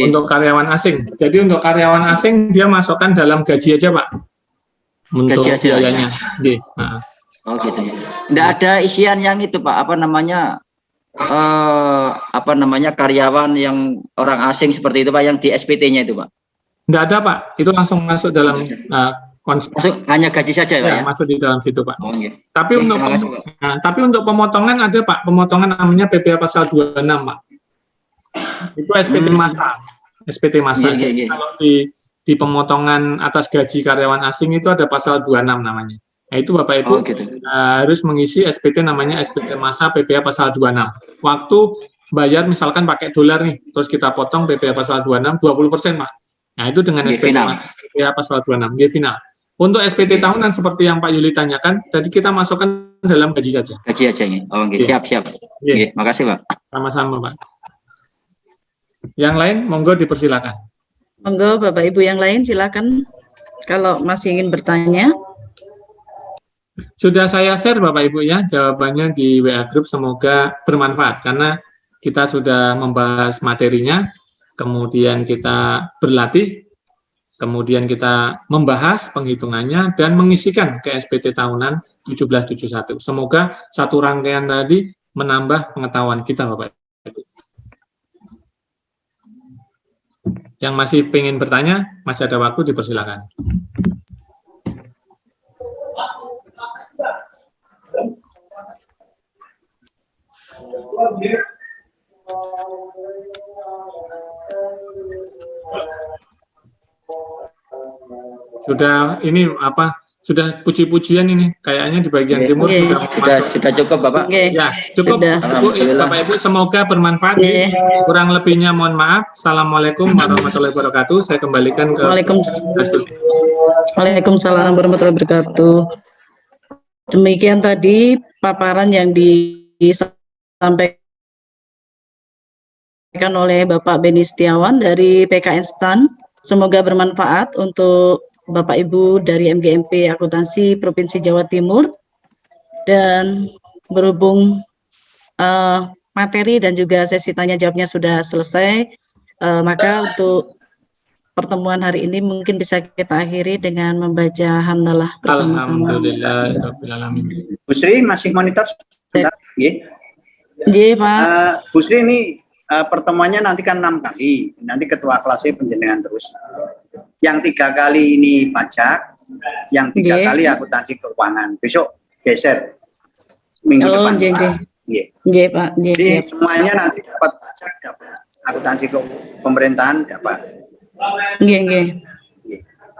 Untuk karyawan asing. Jadi untuk karyawan asing dia masukkan dalam gaji aja, Pak. Untuk gaji aja, biayanya. Ya. Nah. Oh gitu. Tidak ada isian yang itu, Pak. Apa namanya karyawan yang orang asing seperti itu Pak, yang di SPT-nya itu Pak? Tidak ada Pak, itu langsung masuk dalam masuk hanya gaji saja Pak ya? Masuk di dalam situ Pak. Oh, iya. Tapi tapi untuk pemotongan ada Pak, pemotongan namanya PPh pasal 26 Pak. Itu SPT massa, SPT massa. Iya. Kalau di pemotongan atas gaji karyawan asing itu ada pasal 26 namanya. Nah, itu Bapak Ibu harus mengisi SPT namanya SPT massa PPh pasal 26. Waktu bayar misalkan pakai dolar nih, terus kita potong PPh pasal 26 20% Pak. Nah, itu dengan SPT massa PPh pasal 26 dia final. Untuk SPT tahunan seperti yang Pak Yuli tanyakan, tadi kita masukkan dalam gaji saja. Gaji aja nih. Oh, okay. Siap. Okay. Makasih Pak. Sama-sama Pak. Yang lain monggo dipersilakan. Monggo Bapak Ibu yang lain silakan kalau masih ingin bertanya. Sudah saya share Bapak Ibu ya jawabannya di WA Group, semoga bermanfaat karena kita sudah membahas materinya, kemudian kita berlatih, kemudian kita membahas penghitungannya dan mengisikan ke SPT tahunan 1771. Semoga satu rangkaian tadi menambah pengetahuan kita Bapak Ibu. Yang masih ingin bertanya, masih ada waktu, dipersilakan. Sudah ini apa? Sudah puji-pujian ini kayaknya di bagian timur sudah masuk. Sudah cukup Bapak. Ya, cukup Bapak Ibu, semoga bermanfaat. Kurang lebihnya mohon maaf. Assalamualaikum warahmatullahi wabarakatuh. Saya kembalikan ke Waalaikumsalam warahmatullahi wabarakatuh. Demikian tadi paparan yang disampaikan oleh Bapak Beni Setiawan dari PKN STAN. Semoga bermanfaat untuk Bapak Ibu dari MGMP Akuntansi Provinsi Jawa Timur. Dan berhubung materi dan juga sesi tanya jawabnya sudah selesai, Maka untuk pertemuan hari ini mungkin bisa kita akhiri dengan membaca hamdalah bersama-sama. Alhamdulillahirrahmanirrahim. Bu Sri masih monitor sebentar. Nggih, Pak. Bu Sri, ini pertemuannya nanti kan 6 kali. Nanti ketua kelasnya penjenengan terus. Yang 3 kali ini pajak, yang 3 kali akuntansi keuangan. Besok geser minggu depan. Nggih, Pak. Jadi semuanya nanti dapat pajak, dapat akuntansi pemerintahan, dapat. Nggih.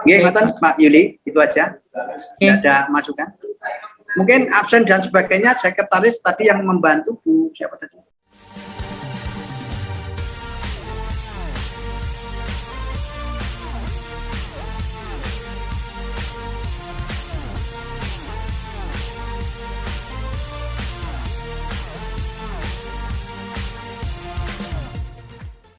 Nggih, ngoten Pak Yuli, itu aja. Tidak ada masukan. Mungkin absen dan sebagainya, sekretaris tadi yang membantu Bu siapa tadi?